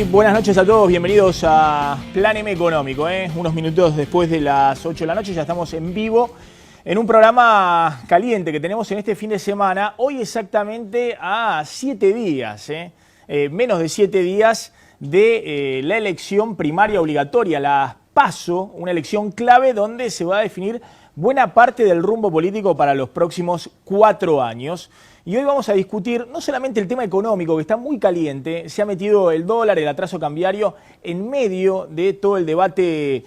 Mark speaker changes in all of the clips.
Speaker 1: Muy buenas noches a todos, bienvenidos a Plan M Económico. Unos minutos después de las 8 de la noche ya estamos en vivo en un programa caliente que tenemos en este fin de semana. Hoy exactamente a 7 días, menos de 7 días de la elección primaria obligatoria, la PASO, una elección clave donde se va a definir buena parte del rumbo político para los próximos 4 años. Y hoy vamos a discutir no solamente el tema económico, que está muy caliente, se ha metido el dólar, el atraso cambiario, en medio de todo el debate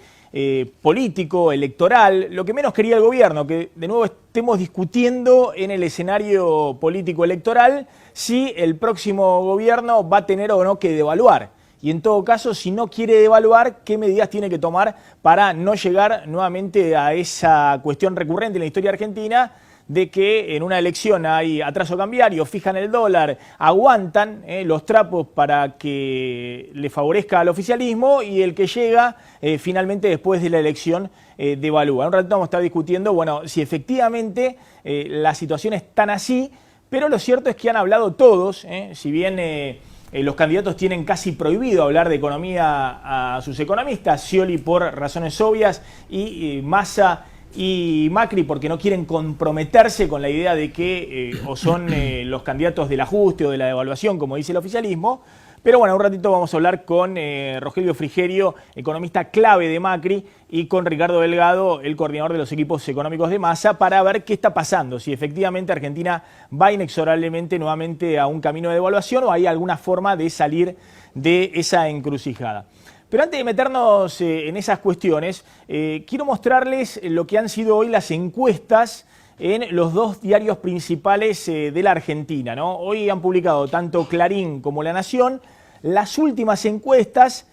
Speaker 1: político, electoral, lo que menos quería el gobierno, que de nuevo estemos discutiendo en el escenario político electoral si el próximo gobierno va a tener o no que devaluar. Y en todo caso, si no quiere devaluar, ¿qué medidas tiene que tomar para no llegar nuevamente a esa cuestión recurrente en la historia argentina de que en una elección hay atraso cambiario, fijan el dólar, aguantan los trapos para que le favorezca al oficialismo y el que llega finalmente después de la elección devalúa? Un rato vamos a estar discutiendo, bueno, si efectivamente la situación es tan así, pero lo cierto es que han hablado todos, si bien los candidatos tienen casi prohibido hablar de economía a sus economistas, Scioli por razones obvias y Massa y Macri porque no quieren comprometerse con la idea de que o son los candidatos del ajuste o de la devaluación, como dice el oficialismo. Pero bueno, un ratito vamos a hablar con Rogelio Frigerio, economista clave de Macri, y con Ricardo Delgado, el coordinador de los equipos económicos de Massa, para ver qué está pasando, si efectivamente Argentina va inexorablemente nuevamente a un camino de devaluación o hay alguna forma de salir de esa encrucijada. Pero antes de meternos en esas cuestiones, quiero mostrarles lo que han sido hoy las encuestas en los dos diarios principales de la Argentina, ¿no? Hoy han publicado tanto Clarín como La Nación las últimas encuestas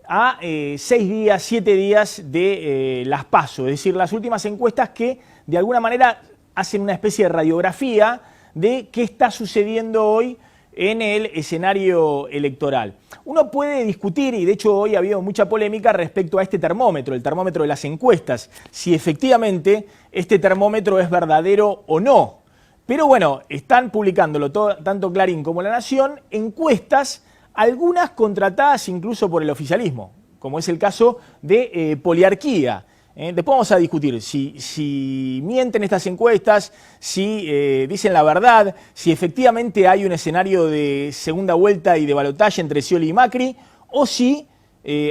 Speaker 1: a 6 días, 7 días de las PASO, es decir, las últimas encuestas que de alguna manera hacen una especie de radiografía de qué está sucediendo hoy en el escenario electoral. Uno puede discutir, y de hecho hoy ha habido mucha polémica respecto a este termómetro, el termómetro de las encuestas, si efectivamente este termómetro es verdadero o no. Pero bueno, están publicándolo tanto Clarín como La Nación, encuestas, algunas contratadas incluso por el oficialismo, como es el caso de Poliarquía. Después vamos a discutir si mienten estas encuestas, si dicen la verdad, si efectivamente hay un escenario de segunda vuelta y de balotaje entre Scioli y Macri, o si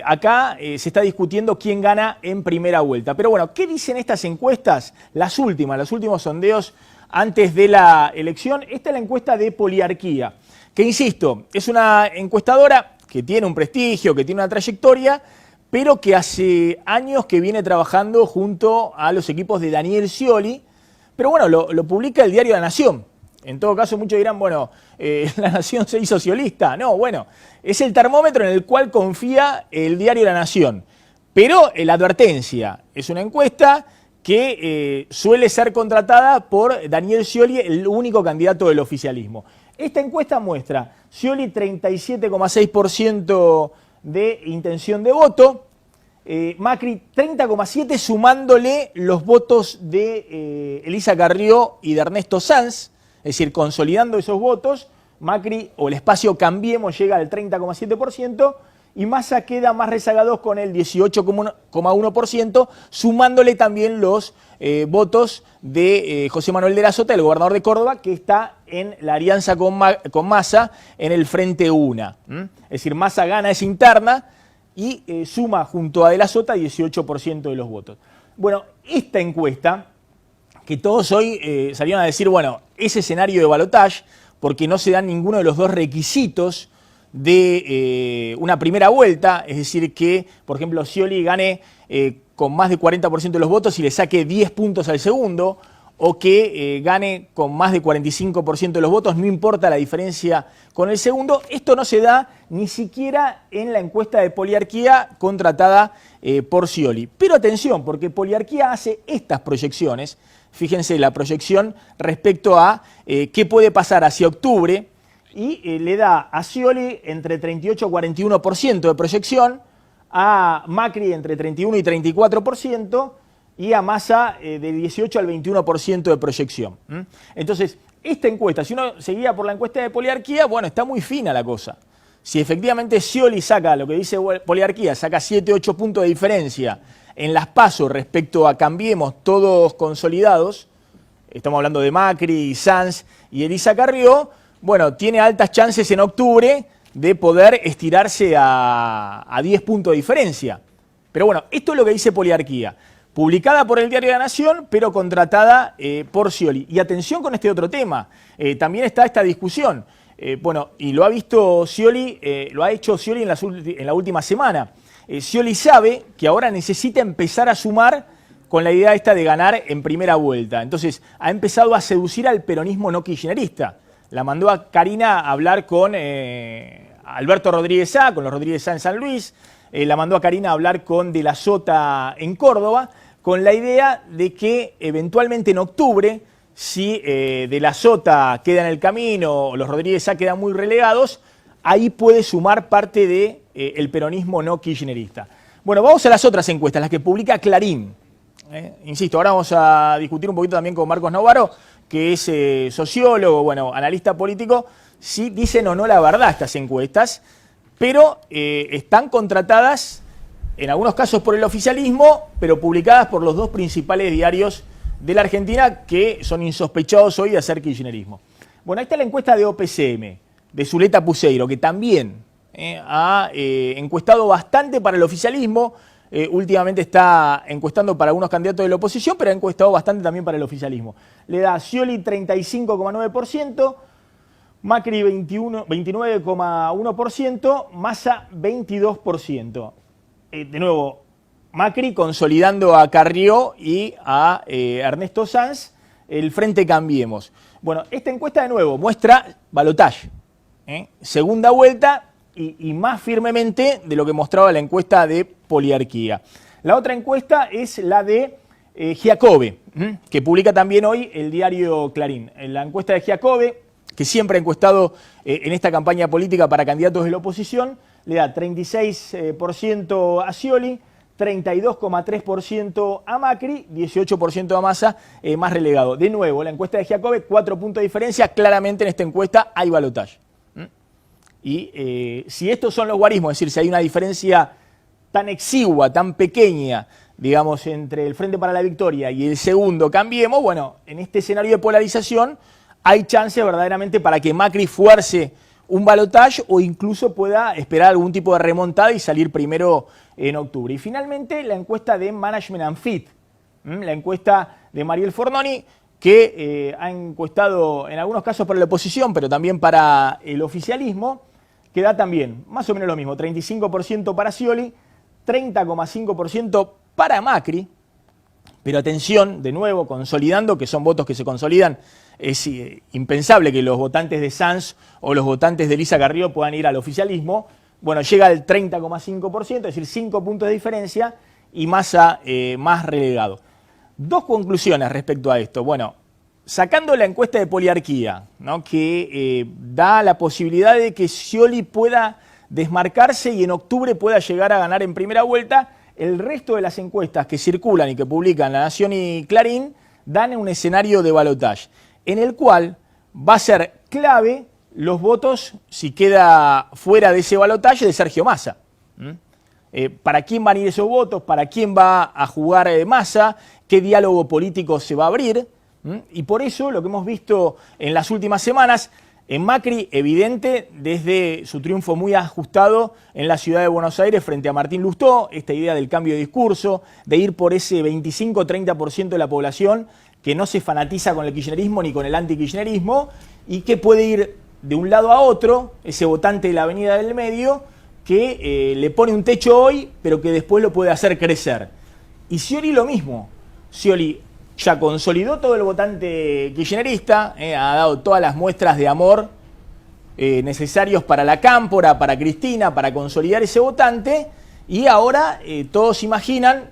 Speaker 1: acá se está discutiendo quién gana en primera vuelta. Pero bueno, ¿qué dicen estas encuestas? Los últimos sondeos antes de la elección. Esta es la encuesta de Poliarquía, que insisto, es una encuestadora que tiene un prestigio, que tiene una trayectoria, pero que hace años que viene trabajando junto a los equipos de Daniel Scioli. Pero bueno, lo publica el diario La Nación. En todo caso, muchos dirán, bueno, La Nación se hizo sciolista. No, bueno, es el termómetro en el cual confía el diario La Nación. Pero la advertencia, es una encuesta que suele ser contratada por Daniel Scioli, el único candidato del oficialismo. Esta encuesta muestra Scioli 37,6% de intención de voto, Macri 30,7% sumándole los votos de Elisa Carrió y de Ernesto Sanz, es decir, consolidando esos votos, Macri o el espacio Cambiemos llega al 30,7% y Massa queda más rezagados con el 18,1%, sumándole también los votos de José Manuel de la Sota, el gobernador de Córdoba, que está en la alianza con Massa en el Frente Una. Es decir, Massa gana esa interna y suma junto a de la Sota 18% de los votos. Bueno, esta encuesta, que todos hoy salieron a decir, bueno, ese escenario de balotaje, porque no se dan ninguno de los dos requisitos de una primera vuelta, es decir que, por ejemplo, Scioli gane con más de 40% de los votos y le saque 10 puntos al segundo, o que gane con más de 45% de los votos, no importa la diferencia con el segundo. Esto no se da ni siquiera en la encuesta de Poliarquía contratada por Scioli. Pero atención, porque Poliarquía hace estas proyecciones, fíjense la proyección respecto a qué puede pasar hacia octubre, y le da a Scioli entre 38 y 41% de proyección, a Macri entre 31 y 34%, y a Massa de 18 al 21% de proyección. Entonces, esta encuesta, si uno seguía por la encuesta de Poliarquía, bueno, está muy fina la cosa. si efectivamente Scioli saca, lo que dice Poliarquía, saca 7, 8 puntos de diferencia en las PASO respecto a Cambiemos, todos consolidados, estamos hablando de Macri, Sanz y Elisa Carrió, bueno, tiene altas chances en octubre de poder estirarse a 10 puntos de diferencia. Pero bueno, esto es lo que dice Poliarquía, publicada por el Diario de la Nación, pero contratada por Scioli. Y atención con este otro tema, también está esta discusión, bueno, y lo ha visto Scioli, lo ha hecho Scioli en la última semana. Scioli sabe que ahora necesita empezar a sumar con la idea esta de ganar en primera vuelta. Entonces, ha empezado a seducir al peronismo no kirchnerista. La mandó a Karina a hablar con Alberto Rodríguez Sá, con los Rodríguez Sá en San Luis. La mandó a Karina a hablar con De la Sota en Córdoba, con la idea de que eventualmente en octubre, si De la Sota queda en el camino o los Rodríguez Sá quedan muy relegados, ahí puede sumar parte del peronismo no kirchnerista. Bueno, vamos a las otras encuestas, las que publica Clarín. Insisto, ahora vamos a discutir un poquito también con Marcos Novaro, que es sociólogo, bueno, analista político. Sí dicen o no la verdad estas encuestas, pero están contratadas en algunos casos por el oficialismo, pero publicadas por los dos principales diarios de la Argentina que son insospechados hoy de hacer kirchnerismo. Bueno, ahí está la encuesta de OPCM, de Zuleta Puseiro, que también ha encuestado bastante para el oficialismo. Últimamente está encuestando para algunos candidatos de la oposición, pero ha encuestado bastante también para el oficialismo. Le da a Scioli 35,9%, Macri 29,1%, Massa 22%. De nuevo, Macri consolidando a Carrió y a Ernesto Sanz, el Frente Cambiemos. Bueno, esta encuesta de nuevo muestra balotaje, segunda vuelta y más firmemente de lo que mostraba la encuesta de Poliarquía. La otra encuesta es la de Giacobbe, que publica también hoy el diario Clarín. En la encuesta de Giacobbe, que siempre ha encuestado en esta campaña política para candidatos de la oposición, le da 36% a Scioli, 32,3% a Macri, 18% a Massa, más relegado. De nuevo, la encuesta de Giacobbe, 4 puntos de diferencia, claramente en esta encuesta hay balotaje. Y si estos son los guarismos, es decir, si hay una diferencia tan exigua, tan pequeña, digamos, entre el Frente para la Victoria y el segundo Cambiemos, bueno, en este escenario de polarización hay chance verdaderamente para que Macri fuerce un balotaje o incluso pueda esperar algún tipo de remontada y salir primero en octubre. Y finalmente la encuesta de Management and Fit, la encuesta de Mariel Fornoni, que ha encuestado en algunos casos para la oposición, pero también para el oficialismo, que da también más o menos lo mismo, 35% para Scioli, 30,5% para Macri, pero atención, de nuevo, consolidando, que son votos que se consolidan, es impensable que los votantes de Sanz o los votantes de Elisa Carrió puedan ir al oficialismo. Bueno, llega al 30,5%, es decir, 5 puntos de diferencia y Massa más relegado. Dos conclusiones respecto a esto. Bueno, sacando la encuesta de Poliarquía, ¿no?, que da la posibilidad de que Scioli pueda desmarcarse y en octubre pueda llegar a ganar en primera vuelta, el resto de las encuestas que circulan y que publican La Nación y Clarín dan un escenario de balotaje, en el cual va a ser clave los votos, si queda fuera de ese balotaje, de Sergio Massa. ¿Para quién van a ir esos votos? ¿Para quién va a jugar Massa? ¿Qué diálogo político se va a abrir? Y por eso lo que hemos visto en las últimas semanas, en Macri, evidente, desde su triunfo muy ajustado en la ciudad de Buenos Aires frente a Martín Lustó, esta idea del cambio de discurso, de ir por ese 25-30% de la población que no se fanatiza con el kirchnerismo ni con el antikirchnerismo y que puede ir de un lado a otro, ese votante de la avenida del medio, que le pone un techo hoy, pero que después lo puede hacer crecer. Y Scioli lo mismo. Scioli ya consolidó todo el votante kirchnerista, ha dado todas las muestras de amor necesarios para la Cámpora, para Cristina, para consolidar ese votante, y ahora todos imaginan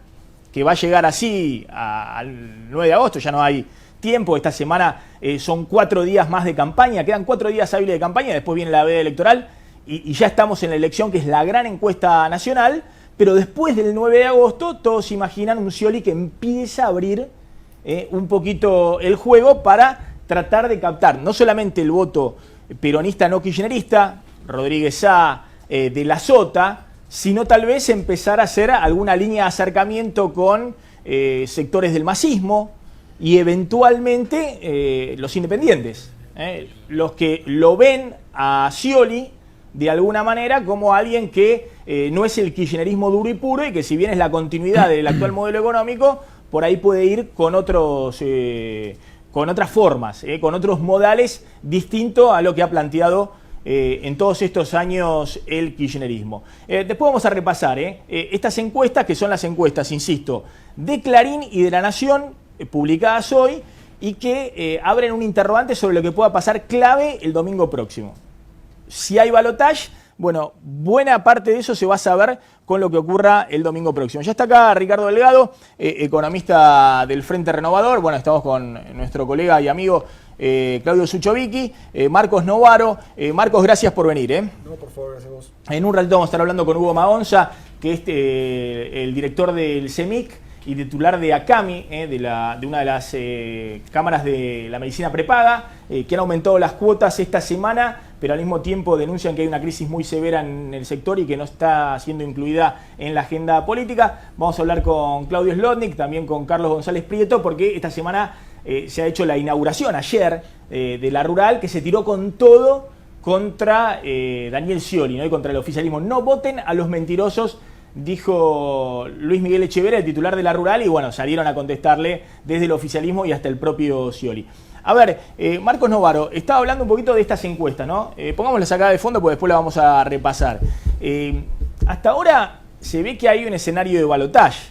Speaker 1: que va a llegar así al 9 de agosto, ya no hay tiempo, esta semana son 4 días más de campaña, quedan 4 días hábiles de campaña, después viene la veda electoral y ya estamos en la elección, que es la gran encuesta nacional, pero después del 9 de agosto todos imaginan un Scioli que empieza a abrir un poquito el juego para tratar de captar no solamente el voto peronista no kirchnerista, Rodríguez Sá, de la Sota, sino tal vez empezar a hacer alguna línea de acercamiento con sectores del masismo y eventualmente los independientes, los que lo ven a Scioli de alguna manera como alguien que no es el kirchnerismo duro y puro y que si bien es la continuidad del actual modelo económico, por ahí puede ir con otros con otras formas, con otros modales distintos a lo que ha planteado en todos estos años el kirchnerismo. Después vamos a repasar estas encuestas, que son las encuestas, insisto, de Clarín y de La Nación, publicadas hoy, y que abren un interrogante sobre lo que pueda pasar clave el domingo próximo. Si hay balotaje, bueno, buena parte de eso se va a saber con lo que ocurra el domingo próximo. Ya está acá Ricardo Delgado, economista del Frente Renovador. Bueno, estamos con nuestro colega y amigo Claudio Suchovicki, Marcos Novaro. Marcos, gracias por venir.
Speaker 2: No, por favor, gracias a vos.
Speaker 1: En un ratito vamos a estar hablando con Hugo Magonza, que es el director del CEMIC y titular de ACAMI, de una de las cámaras de la medicina prepaga, que han aumentado las cuotas esta semana, pero al mismo tiempo denuncian que hay una crisis muy severa en el sector y que no está siendo incluida en la agenda política. Vamos a hablar con Claudio Slotnick, también con Carlos González Prieto, porque esta semana se ha hecho la inauguración ayer de la rural, que se tiró con todo contra Daniel Scioli, ¿no? Y contra el oficialismo. No voten a los mentirosos, dijo Luis Miguel Echeverría, el titular de la rural, y bueno, salieron a contestarle desde el oficialismo y hasta el propio Scioli. A ver, Marcos Novaro, estaba hablando un poquito de estas encuestas, ¿no? Pongámoslas acá de fondo porque después las vamos a repasar. Hasta ahora se ve que hay un escenario de balotaje,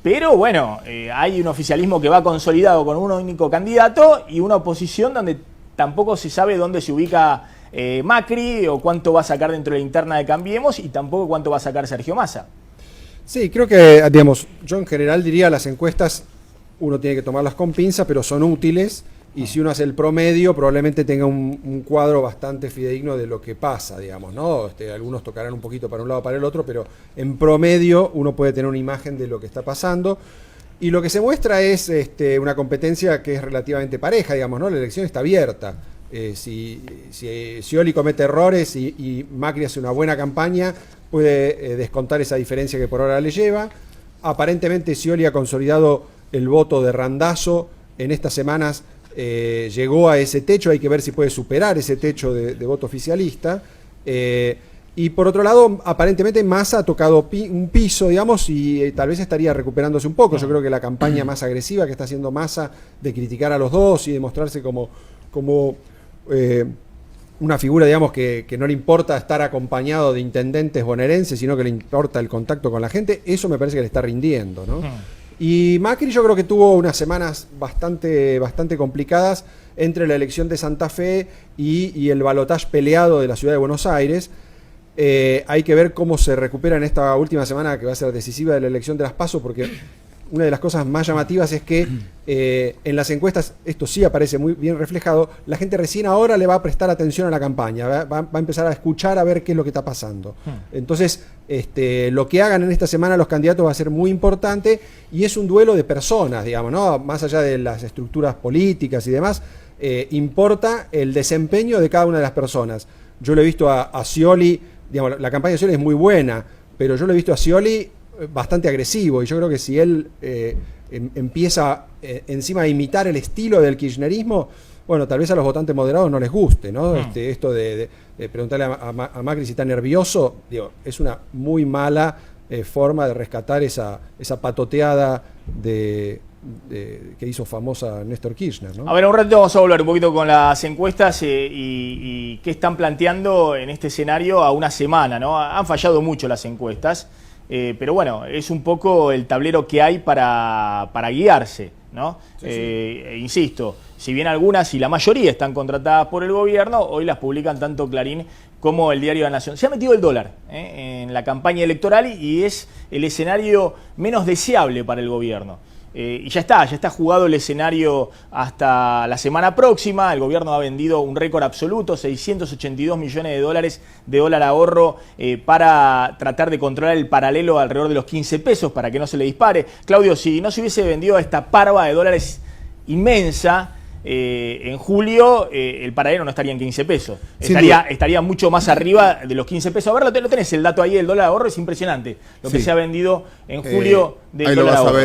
Speaker 1: pero bueno, hay un oficialismo que va consolidado con un único candidato y una oposición donde tampoco se sabe dónde se ubica Macri o cuánto va a sacar dentro de la interna de Cambiemos y tampoco cuánto va a sacar Sergio Massa.
Speaker 2: Sí, creo que, digamos, yo en general diría las encuestas uno tiene que tomarlas con pinza, pero son útiles y si uno hace el promedio probablemente tenga un cuadro bastante fidedigno de lo que pasa, digamos, ¿no? Algunos tocarán un poquito para un lado o para el otro, pero en promedio uno puede tener una imagen de lo que está pasando. Y lo que se muestra es una competencia que es relativamente pareja, digamos, ¿no? La elección está abierta. Si Scioli comete errores y Macri hace una buena campaña, puede descontar esa diferencia que por ahora le lleva. Aparentemente Scioli ha consolidado el voto de Randazzo en estas semanas, llegó a ese techo, hay que ver si puede superar ese techo de voto oficialista. Y por otro lado, aparentemente Massa ha tocado un piso, digamos, y tal vez estaría recuperándose un poco. Yo creo que la campaña más agresiva que está haciendo Massa de criticar a los dos y de mostrarse como una figura, digamos, que no le importa estar acompañado de intendentes bonaerenses, sino que le importa el contacto con la gente, eso me parece que le está rindiendo, ¿no? Y Macri yo creo que tuvo unas semanas bastante complicadas entre la elección de Santa Fe y el balotaje peleado de la ciudad de Buenos Aires. Hay que ver cómo se recupera en esta última semana que va a ser decisiva de la elección de las PASO, porque una de las cosas más llamativas es que en las encuestas, esto sí aparece muy bien reflejado, la gente recién ahora le va a prestar atención a la campaña, va a empezar a escuchar a ver qué es lo que está pasando. Entonces, lo que hagan en esta semana los candidatos va a ser muy importante y es un duelo de personas, digamos, ¿no? Más allá de las estructuras políticas y demás, importa el desempeño de cada una de las personas. Yo lo he visto a Scioli, digamos, la campaña de Scioli es muy buena, pero yo lo he visto a Scioli bastante agresivo y yo creo que si él empieza encima a imitar el estilo del kirchnerismo, bueno, tal vez a los votantes moderados no les guste, ¿no? Esto de preguntarle a Macri si está nervioso, digo, es una muy mala forma de rescatar esa patoteada que hizo famosa Néstor Kirchner, ¿no?
Speaker 1: A ver, un ratito vamos a volver un poquito con las encuestas y qué están planteando en este escenario a una semana, ¿no? Han fallado mucho las encuestas. Pero bueno, es un poco el tablero que hay para guiarse, ¿no? Sí. Insisto, si bien algunas y la mayoría están contratadas por el gobierno, hoy las publican tanto Clarín como el Diario de la Nación. Se ha metido el dólar en la campaña electoral y es el escenario menos deseable para el gobierno. Y ya está jugado el escenario hasta la semana próxima. El gobierno ha vendido un récord absoluto, 682 millones de dólares de dólar ahorro para tratar de controlar el paralelo alrededor de los 15 pesos para que no se le dispare. Claudio, si no se hubiese vendido esta parva de dólares inmensa, en julio el paralelo no estaría en 15 pesos. Estaría mucho más arriba de los 15 pesos. A ver, lo tenés el dato ahí, el dólar ahorro es impresionante. Lo que se ha vendido en julio del dólar ahorro.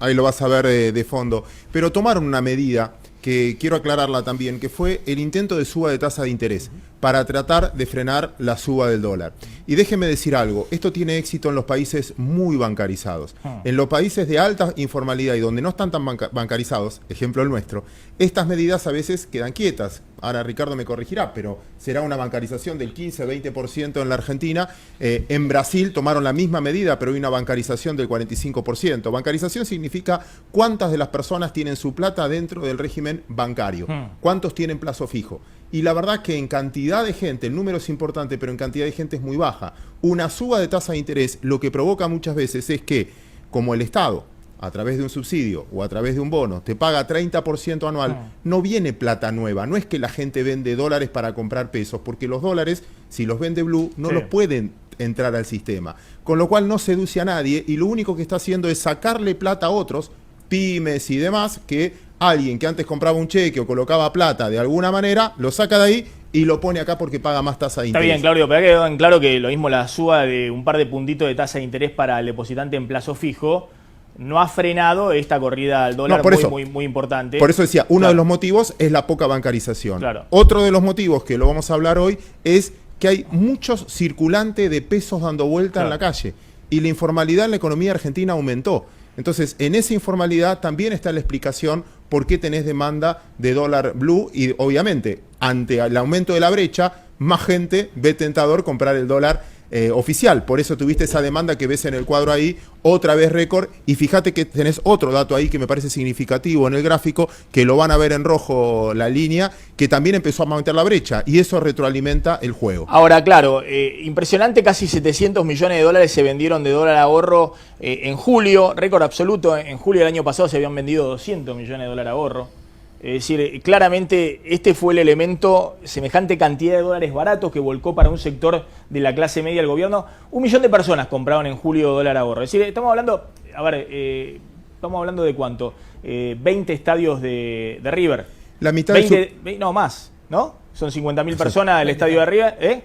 Speaker 3: Ahí lo vas a ver de fondo. Pero tomaron una medida que quiero aclararla también, que fue el intento de suba de tasa de interés para tratar de frenar la suba del dólar. Y déjeme decir algo, esto tiene éxito en los países muy bancarizados. En los países de alta informalidad y donde no están tan bancarizados, ejemplo el nuestro, estas medidas a veces quedan quietas. Ahora Ricardo me corregirá, pero será una bancarización del 15-20% en la Argentina. En Brasil tomaron la misma medida, pero hay una bancarización del 45%. Bancarización significa cuántas de las personas tienen su plata dentro del régimen bancario, cuántos tienen plazo fijo. Y la verdad que en cantidad de gente, el número es importante, pero en cantidad de gente es muy baja. Una suba de tasa de interés lo que provoca muchas veces es que, como el Estado, a través de un subsidio o a través de un bono, te paga 30% anual, no viene plata nueva. No es que la gente vende dólares para comprar pesos, porque los dólares, si los vende Blue, no los pueden entrar al sistema. Con lo cual no seduce a nadie y lo único que está haciendo es sacarle plata a otros, pymes y demás, que alguien que antes compraba un cheque o colocaba plata de alguna manera, lo saca de ahí y lo pone acá porque paga más tasa de interés.
Speaker 1: Está bien, Claudio, pero quedó en claro que lo mismo la suba de un par de puntitos de tasa de interés para el depositante en plazo fijo no ha frenado esta corrida al dólar muy importante.
Speaker 3: Por eso decía, uno de los motivos es la poca bancarización.
Speaker 1: Claro.
Speaker 3: Otro de los motivos, que lo vamos a hablar hoy, es que hay muchos circulantes de pesos dando vuelta en la calle. Y la informalidad en la economía argentina aumentó. Entonces, en esa informalidad también está la explicación por qué tenés demanda de dólar blue y, obviamente, ante el aumento de la brecha, más gente ve tentador comprar el dólar oficial. Por eso tuviste esa demanda que ves en el cuadro ahí, otra vez récord, y fíjate que tenés otro dato ahí que me parece significativo en el gráfico, que lo van a ver en rojo la línea, que también empezó a aumentar la brecha, y eso retroalimenta el juego.
Speaker 1: Ahora, claro, impresionante, casi 700 millones de dólares se vendieron de dólar ahorro en julio, récord absoluto. En julio del año pasado se habían vendido 200 millones de dólar ahorro. Es decir, claramente este fue el elemento, semejante cantidad de dólares baratos que volcó para un sector de la clase media el gobierno. 1 millón de personas compraron en julio dólar ahorro. Es decir, estamos hablando, estamos hablando de cuánto, 20 estadios de River.
Speaker 3: La mitad
Speaker 1: 20, no, más, ¿no? Son 50.000 personas el estadio de River.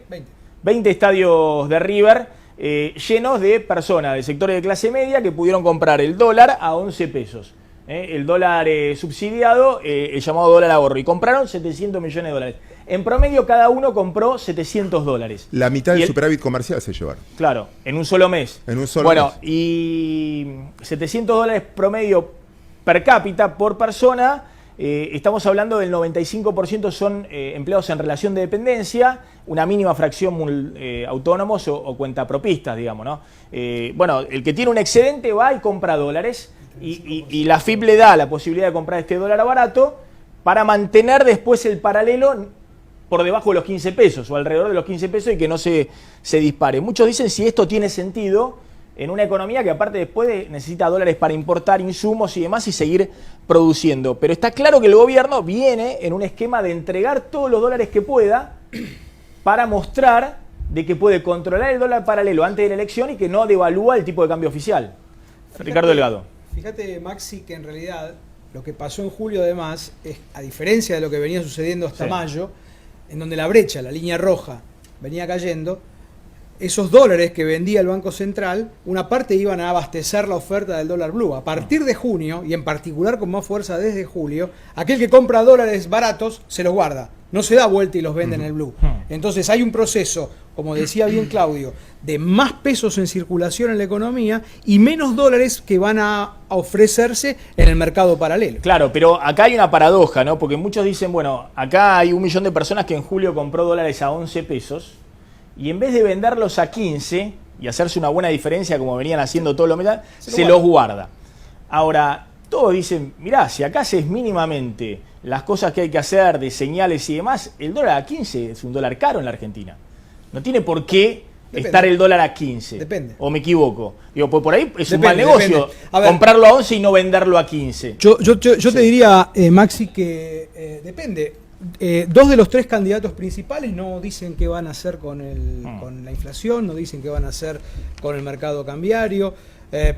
Speaker 1: 20 estadios de River llenos de personas del sector de clase media que pudieron comprar el dólar a 11 pesos. El dólar subsidiado, el llamado dólar ahorro, y compraron 700 millones de dólares. En promedio cada uno compró 700 dólares.
Speaker 3: La mitad del superávit comercial se llevaron.
Speaker 1: Claro, en un solo mes.
Speaker 3: En un solo mes.
Speaker 1: Bueno, y 700 dólares promedio per cápita por persona, estamos hablando del 95% son empleados en relación de dependencia, una mínima fracción autónomos o cuentapropistas, digamos, ¿no? Bueno, el que tiene un excedente va y compra dólares. Y la AFIP le da la posibilidad de comprar este dólar barato para mantener después el paralelo por debajo de los 15 pesos o alrededor de los 15 pesos y que no se dispare. Muchos dicen si esto tiene sentido en una economía que aparte después necesita dólares para importar insumos y demás y seguir produciendo. Pero está claro que el gobierno viene en un esquema de entregar todos los dólares que pueda para mostrar de que puede controlar el dólar paralelo antes de la elección y que no devalúa el tipo de cambio oficial. Ricardo Delgado.
Speaker 4: Fíjate, Maxi, que en realidad lo que pasó en julio además es, a diferencia de lo que venía sucediendo hasta mayo, en donde la brecha, la línea roja, venía cayendo, esos dólares que vendía el Banco Central, una parte iban a abastecer la oferta del dólar blue. A partir de junio, y en particular con más fuerza desde julio, aquel que compra dólares baratos se los guarda. No se da vuelta y los vende en el blue. Entonces hay un proceso, como decía bien Claudio, de más pesos en circulación en la economía y menos dólares que van a ofrecerse en el mercado paralelo.
Speaker 1: Claro, pero acá hay una paradoja, ¿no? Porque muchos dicen, bueno, acá hay 1 millón de personas que en julio compró dólares a 11 pesos y en vez de venderlos a 15 y hacerse una buena diferencia como venían haciendo todos los meses, se los guarda. Ahora, todos dicen, mirá, si acá haces mínimamente las cosas que hay que hacer de señales y demás, el dólar a 15 es un dólar caro en la Argentina. No tiene por qué estar el dólar a 15.
Speaker 4: Depende.
Speaker 1: ¿O me equivoco? Digo, pues por ahí es un mal negocio comprarlo a 11 y no venderlo a 15.
Speaker 4: Yo te diría, Maxi, que depende. 2 de los 3 candidatos principales no dicen qué van a hacer con la inflación, no dicen qué van a hacer con el mercado cambiario.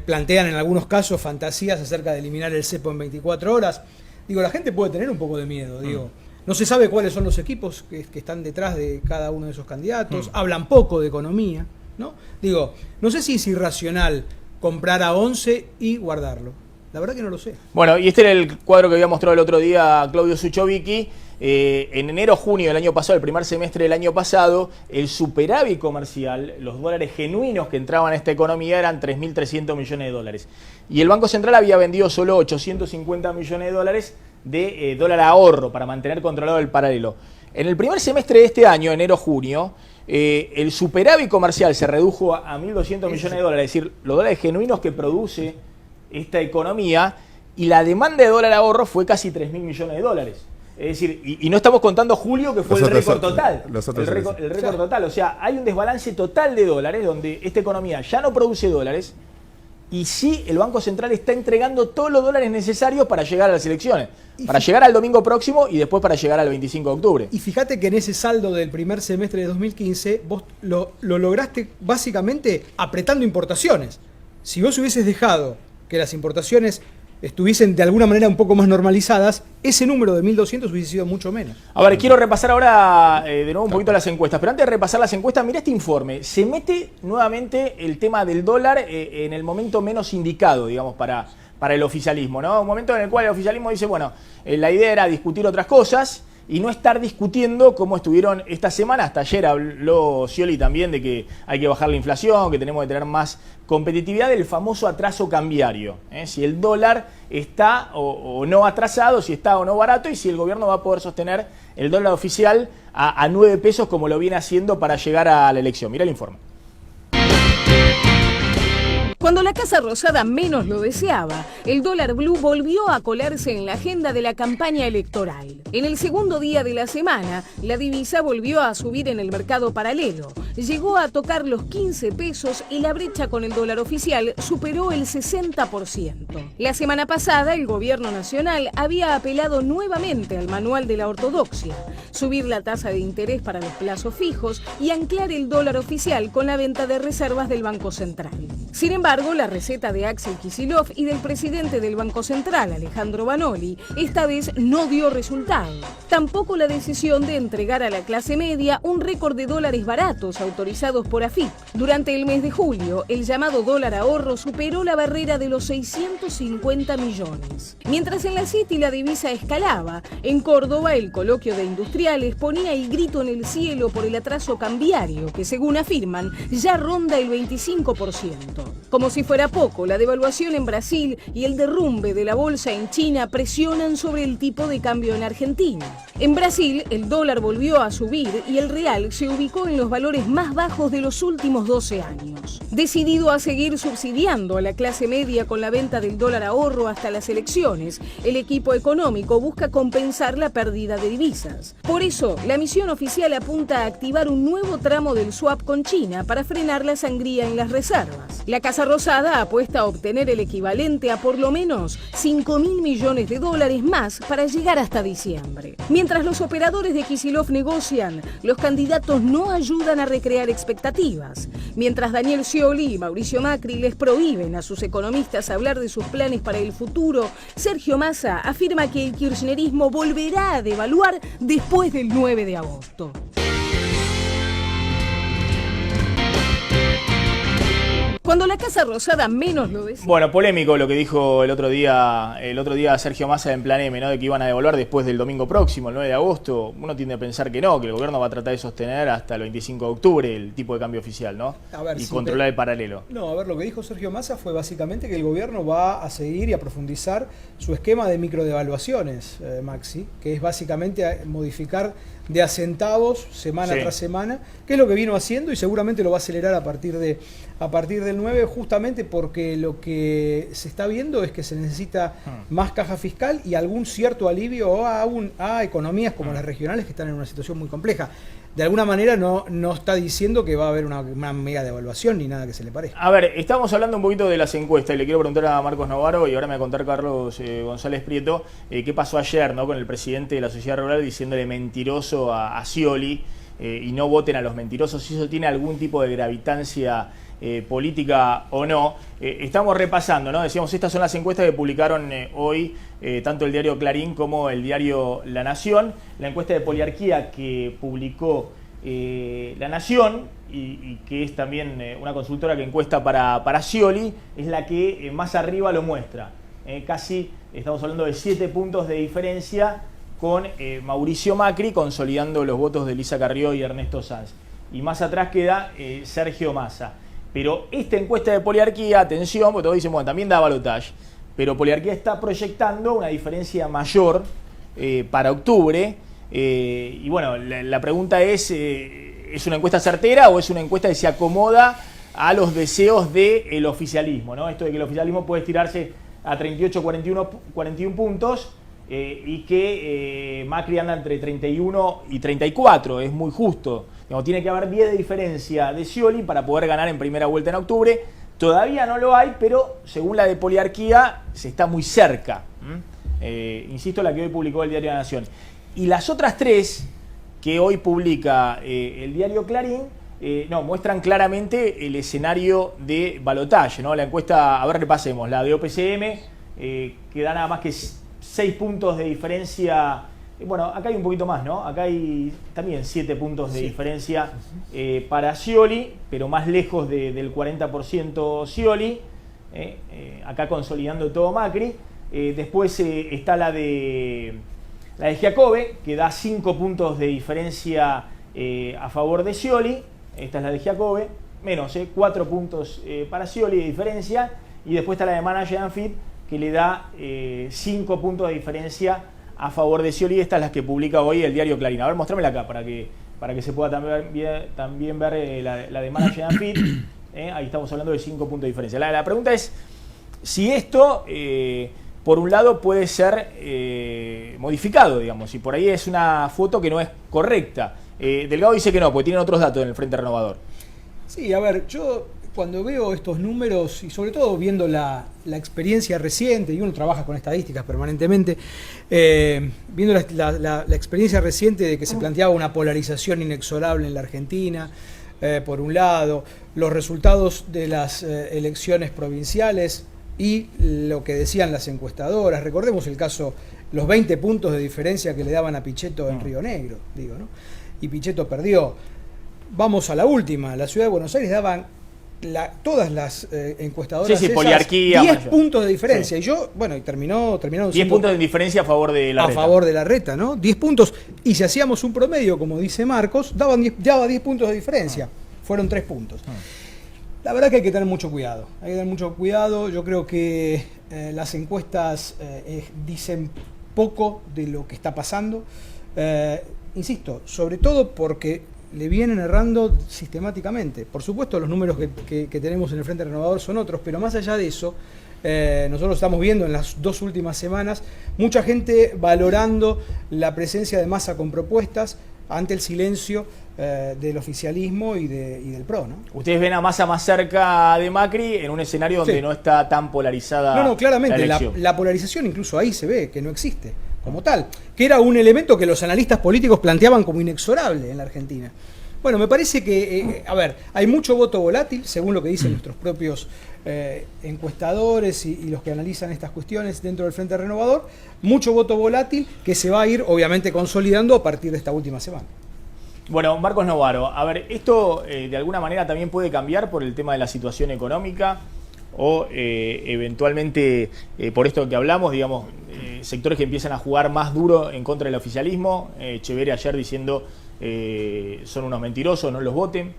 Speaker 4: Plantean en algunos casos fantasías acerca de eliminar el cepo en 24 horas. Digo, la gente puede tener un poco de miedo, digo. No se sabe cuáles son los equipos que están detrás de cada uno de esos candidatos. Hablan poco de economía, ¿no? Digo, no sé si es irracional comprar a 11 y guardarlo. La verdad que no lo sé.
Speaker 1: Bueno, y este era el cuadro que había mostrado el otro día Claudio Suchovicki. En enero-junio del año pasado, el primer semestre del año pasado, el superávit comercial, los dólares genuinos que entraban a esta economía eran 3.300 millones de dólares. Y el Banco Central había vendido solo 850 millones de dólares de dólar ahorro para mantener controlado el paralelo. En el primer semestre de este año, enero-junio, el superávit comercial se redujo a 1.200 millones de dólares, es decir, los dólares genuinos que produce esta economía, y la demanda de dólar ahorro fue casi 3.000 millones de dólares. Es decir, y no estamos contando julio, que fue el récord total. El récord total. O sea, hay un desbalance total de dólares, donde esta economía ya no produce dólares, y sí el Banco Central está entregando todos los dólares necesarios para llegar a las elecciones. Para llegar al domingo próximo y después para llegar al 25 de octubre.
Speaker 4: Y fíjate que en ese saldo del primer semestre de 2015, vos lo lograste básicamente apretando importaciones. Si vos hubieses dejado que las importaciones estuviesen de alguna manera un poco más normalizadas, ese número de 1.200 hubiese sido mucho menos.
Speaker 1: A ver, quiero repasar ahora de nuevo un poquito las encuestas, pero antes de repasar las encuestas, mirá este informe. Se mete nuevamente el tema del dólar en el momento menos indicado, digamos, para el oficialismo, ¿no? Un momento en el cual el oficialismo dice, bueno, la idea era discutir otras cosas y no estar discutiendo como estuvieron esta semana. Hasta ayer habló Scioli también de que hay que bajar la inflación, que tenemos que tener más competitividad, del famoso atraso cambiario. Si el dólar está o no atrasado, si está o no barato, y si el gobierno va a poder sostener el dólar oficial a 9 pesos como lo viene haciendo para llegar a la elección. Mirá el informe.
Speaker 5: Cuando la Casa Rosada menos lo deseaba, el dólar blue volvió a colarse en la agenda de la campaña electoral. En el segundo día de la semana, la divisa volvió a subir en el mercado paralelo. Llegó a tocar los 15 pesos y la brecha con el dólar oficial superó el 60%. La semana pasada, el gobierno nacional había apelado nuevamente al manual de la ortodoxia, subir la tasa de interés para los plazos fijos y anclar el dólar oficial con la venta de reservas del Banco Central. Sin embargo, la receta de Axel Kicillof y del presidente del Banco Central, Alejandro Banoli, esta vez no dio resultado. Tampoco la decisión de entregar a la clase media un récord de dólares baratos autorizados por AFIP. Durante el mes de julio, el llamado dólar ahorro superó la barrera de los 650 millones. Mientras en la City la divisa escalaba, en Córdoba el coloquio de industriales ponía el grito en el cielo por el atraso cambiario, que según afirman, ya ronda el 25%. Como si fuera poco, la devaluación en Brasil y el derrumbe de la bolsa en China presionan sobre el tipo de cambio en Argentina. En Brasil, el dólar volvió a subir y el real se ubicó en los valores más bajos de los últimos 12 años. Decidido a seguir subsidiando a la clase media con la venta del dólar ahorro hasta las elecciones, el equipo económico busca compensar la pérdida de divisas. Por eso, la misión oficial apunta a activar un nuevo tramo del swap con China para frenar la sangría en las reservas. La Casa Rosada apuesta a obtener el equivalente a por lo menos 5.000 millones de dólares más para llegar hasta diciembre. Mientras los operadores de Kicillof negocian, los candidatos no ayudan a recrear expectativas. Mientras Daniel Scioli y Mauricio Macri les prohíben a sus economistas hablar de sus planes para el futuro, Sergio Massa afirma que el kirchnerismo volverá a devaluar después del 9 de agosto. Cuando la Casa Rosada menos lo decía.
Speaker 1: Bueno, polémico lo que dijo el otro día Sergio Massa en Plan M, ¿no? De que iban a devaluar después del domingo próximo, el 9 de agosto. Uno tiende a pensar que no, que el gobierno va a tratar de sostener hasta el 25 de octubre el tipo de cambio oficial, ¿no?
Speaker 4: A ver,
Speaker 1: y controlar el paralelo.
Speaker 4: No, a ver, lo que dijo Sergio Massa fue básicamente que el gobierno va a seguir y a profundizar su esquema de microdevaluaciones, Maxi, que es básicamente modificar de a centavos semana tras semana, que es lo que vino haciendo y seguramente lo va a acelerar a partir del 9, justamente porque lo que se está viendo es que se necesita más caja fiscal y algún cierto alivio a economías como las regionales que están en una situación muy compleja. De alguna manera no está diciendo que va a haber una mega devaluación ni nada que se le parezca.
Speaker 1: A ver, estamos hablando un poquito de las encuestas y le quiero preguntar a Marcos Novaro y ahora me va a contar Carlos González Prieto qué pasó ayer, ¿no? Con el presidente de la Sociedad Rural diciéndole mentiroso a Scioli y no voten a los mentirosos, si eso tiene algún tipo de gravitancia política o no. Estamos repasando, ¿no? Decíamos, estas son las encuestas que publicaron hoy tanto el diario Clarín como el diario La Nación. La encuesta de poliarquía que publicó La Nación y que es también una consultora que encuesta para Scioli, es la que más arriba lo muestra. Casi estamos hablando de 7 puntos de diferencia con Mauricio Macri consolidando los votos de Elisa Carrió y Ernesto Sanz. Y más atrás queda Sergio Massa. Pero esta encuesta de poliarquía, atención, porque todos dicen, bueno, también da balotaje, pero poliarquía está proyectando una diferencia mayor para octubre. Y bueno, la pregunta ¿es una encuesta certera o es una encuesta que se acomoda a los deseos del oficialismo, ¿no? Esto de que el oficialismo puede estirarse a 38, 41 puntos y que Macri anda entre 31 y 34, es muy justo. Digamos, tiene que haber 10 de diferencia de Scioli para poder ganar en primera vuelta en octubre. Todavía no lo hay, pero según la de poliarquía se está muy cerca. Insisto, la que hoy publicó el diario La Nación. Y las otras 3 que hoy publica el diario Clarín, muestran claramente el escenario de balotaje, ¿no? La encuesta, a ver, repasemos, la de OPCM, que da nada más que 6 puntos de diferencia. Bueno, acá hay un poquito más, ¿no? Acá hay también 7 puntos de diferencia para Scioli, pero más lejos del 40% Scioli, acá consolidando todo Macri. Después está la de Giacobbe, que da 5 puntos de diferencia a favor de Scioli. Esta es la de Giacobbe, menos 4 puntos para Scioli de diferencia. Y después está la de Manage and Fit, que le da 5 puntos de diferencia a favor de Scioli. Estas las que publica hoy el diario Clarín. A ver, mostrámela acá para que se pueda también ver la de Manage and Fit. Ahí estamos hablando de 5 puntos de diferencia. La pregunta es si esto, por un lado, puede ser modificado, digamos, si por ahí es una foto que no es correcta. Delgado dice que no, porque tienen otros datos en el Frente Renovador.
Speaker 4: Sí, a ver, yo cuando veo estos números y sobre todo viendo la experiencia reciente, y uno trabaja con estadísticas permanentemente, viendo la experiencia reciente de que se planteaba una polarización inexorable en la Argentina, por un lado, los resultados de las elecciones provinciales y lo que decían las encuestadoras. Recordemos el caso, los 20 puntos de diferencia que le daban a Pichetto en Río Negro, digo, ¿no? Y Pichetto perdió. Vamos a la última, la Ciudad de Buenos Aires daban todas las encuestadoras
Speaker 1: poliarquía
Speaker 4: 10
Speaker 1: mayor.
Speaker 4: puntos de diferencia.
Speaker 1: Sí.
Speaker 4: Y yo, bueno, y terminaron
Speaker 1: 10 puntos de diferencia a favor de Larreta.
Speaker 4: A favor de Larreta, ¿no? 10 puntos. Y si hacíamos un promedio, como dice Marcos, daba 10 puntos de diferencia. Fueron 3 puntos. La verdad que hay que tener mucho cuidado. Hay que tener mucho cuidado. Yo creo que las encuestas dicen poco de lo que está pasando. Insisto, sobre todo porque le vienen errando sistemáticamente. Por supuesto, los números que tenemos en el Frente Renovador son otros, pero más allá de eso, nosotros estamos viendo en las 2 últimas semanas mucha gente valorando la presencia de Massa con propuestas ante el silencio del oficialismo y del PRO, ¿no?
Speaker 1: Ustedes ven a Massa más cerca de Macri en un escenario donde no está tan polarizada.
Speaker 4: No, claramente, la polarización incluso ahí se ve que no existe como tal, que era un elemento que los analistas políticos planteaban como inexorable en la Argentina. Bueno, me parece que, hay mucho voto volátil, según lo que dicen nuestros propios encuestadores y los que analizan estas cuestiones dentro del Frente Renovador, mucho voto volátil que se va a ir, obviamente, consolidando a partir de esta última semana.
Speaker 1: Bueno, Marcos Novaro, a ver, esto de alguna manera también puede cambiar por el tema de la situación económica o eventualmente por esto que hablamos, digamos, sectores que empiezan a jugar más duro en contra del oficialismo. Echeverri ayer diciendo son unos mentirosos, no los voten.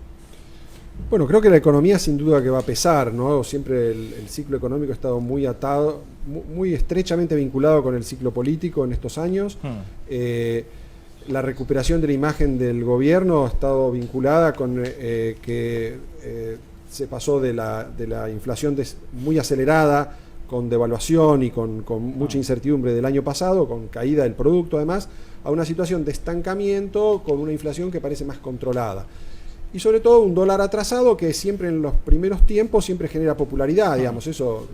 Speaker 2: Bueno, creo que la economía sin duda que va a pesar, ¿no? Siempre el ciclo económico ha estado muy atado, muy estrechamente vinculado con el ciclo político en estos años. La recuperación de la imagen del gobierno ha estado vinculada con que se pasó de la inflación muy acelerada, con devaluación y con mucha incertidumbre del año pasado, con caída del producto además, a una situación de estancamiento con una inflación que parece más controlada. Y sobre todo un dólar atrasado que siempre en los primeros tiempos siempre genera popularidad, digamos, eso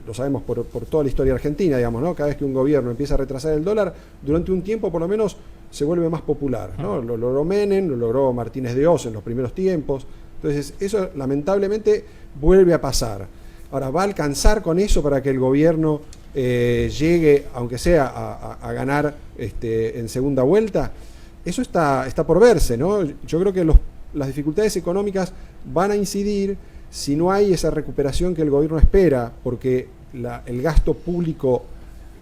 Speaker 2: lo sabemos por toda la historia argentina, digamos, ¿no? Cada vez que un gobierno empieza a retrasar el dólar, durante un tiempo por lo menos se vuelve más popular, ¿no? Lo logró Menem, lo logró Martínez de Oz en los primeros tiempos. Entonces, eso lamentablemente vuelve a pasar. Ahora, ¿va a alcanzar con eso para que el gobierno llegue, aunque sea a ganar en segunda vuelta? Eso está por verse, ¿no? Yo creo que las dificultades económicas van a incidir si no hay esa recuperación que el gobierno espera, porque el gasto público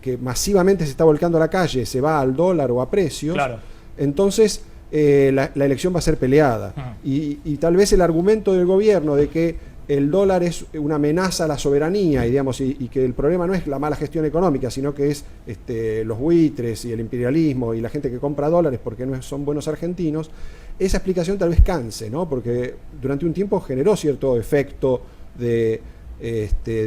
Speaker 2: que masivamente se está volcando a la calle se va al dólar o a precios. Claro. Entonces la elección va a ser peleada. Y tal vez el argumento del gobierno de que el dólar es una amenaza a la soberanía y que el problema no es la mala gestión económica, sino que es los buitres y el imperialismo y la gente que compra dólares porque no son buenos argentinos. Esa explicación tal vez canse, ¿no? Porque durante un tiempo generó cierto efecto de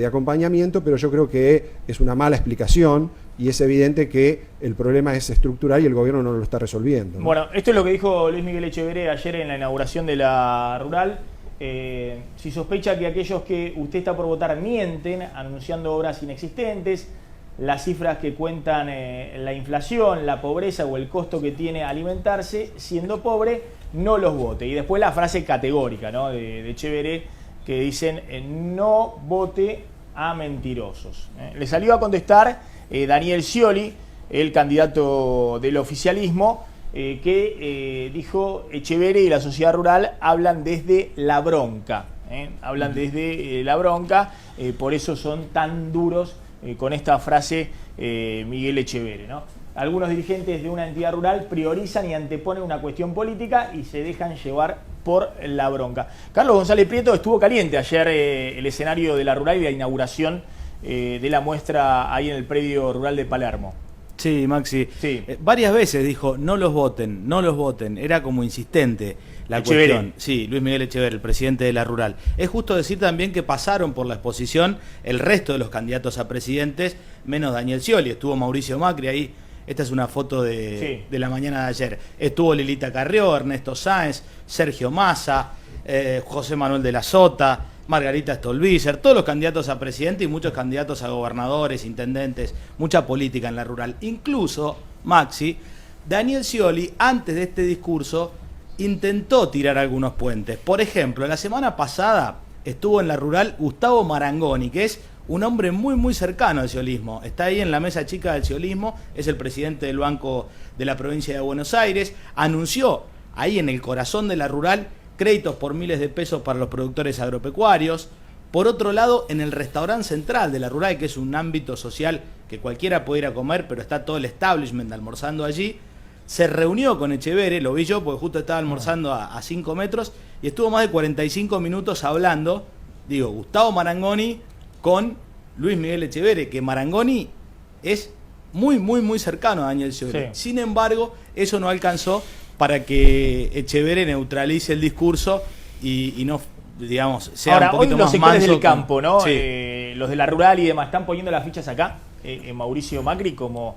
Speaker 2: acompañamiento, pero yo creo que es una mala explicación y es evidente que el problema es estructural y el gobierno no lo está resolviendo, ¿no?
Speaker 1: Bueno, esto es lo que dijo Luis Miguel Echeverría ayer en la inauguración de la rural. Si sospecha que aquellos que usted está por votar mienten, anunciando obras inexistentes, las cifras que cuentan la inflación, la pobreza o el costo que tiene alimentarse, siendo pobre, no los vote. Y después la frase categórica, ¿no?, de Echeverría, que dicen no vote a mentirosos. Le salió a contestar Daniel Scioli, el candidato del oficialismo, que dijo Echeverría y la sociedad rural hablan desde la bronca, hablan desde la bronca, por eso son tan duros con esta frase Miguel Echeverría, ¿no? Algunos dirigentes de una entidad rural priorizan y anteponen una cuestión política y se dejan llevar por la bronca. Carlos González Prieto, estuvo caliente ayer el escenario de la rural y la inauguración de la muestra ahí en el predio rural de Palermo.
Speaker 6: Sí, Maxi.
Speaker 1: Sí.
Speaker 6: Varias veces dijo, no los voten, no los voten. Era como insistente la cuestión. Sí, Luis Miguel Echeverría, el presidente de la rural. Es justo decir también que pasaron por la exposición el resto de los candidatos a presidentes, menos Daniel Scioli. Estuvo Mauricio Macri ahí. Esta es una foto de la mañana de ayer. Estuvo Lilita Carrió, Ernesto Sáenz, Sergio Massa, José Manuel de la Sota, Margarita Stolbizer, todos los candidatos a presidente y muchos candidatos a gobernadores, intendentes, mucha política en la rural. Incluso, Maxi, Daniel Scioli, antes de este discurso, intentó tirar algunos puentes. Por ejemplo, la semana pasada estuvo en la rural Gustavo Marangoni, que es un hombre muy muy cercano al sciolismo. Está ahí en la mesa chica del sciolismo, es el presidente del Banco de la Provincia de Buenos Aires. Anunció ahí en el corazón de la rural créditos por miles de pesos para los productores agropecuarios. Por otro lado, en el restaurante central de la rural, que es un ámbito social que cualquiera puede ir a comer, pero está todo el establishment almorzando allí, se reunió con Echeverría, lo vi yo porque justo estaba almorzando a 5 metros, y estuvo más de 45 minutos hablando, Gustavo Marangoni con Luis Miguel Echeverría, que Marangoni es muy muy muy cercano a Daniel Scioli. Sí. Sin embargo, eso no alcanzó para que Echeverría neutralice el discurso y no, digamos, sea
Speaker 1: ahora,
Speaker 6: un poquito
Speaker 1: hoy los
Speaker 6: más
Speaker 1: sectores
Speaker 6: manso
Speaker 1: del campo, ¿no?
Speaker 6: Sí.
Speaker 1: Los de la rural y demás, ¿están poniendo las fichas acá en Mauricio Macri como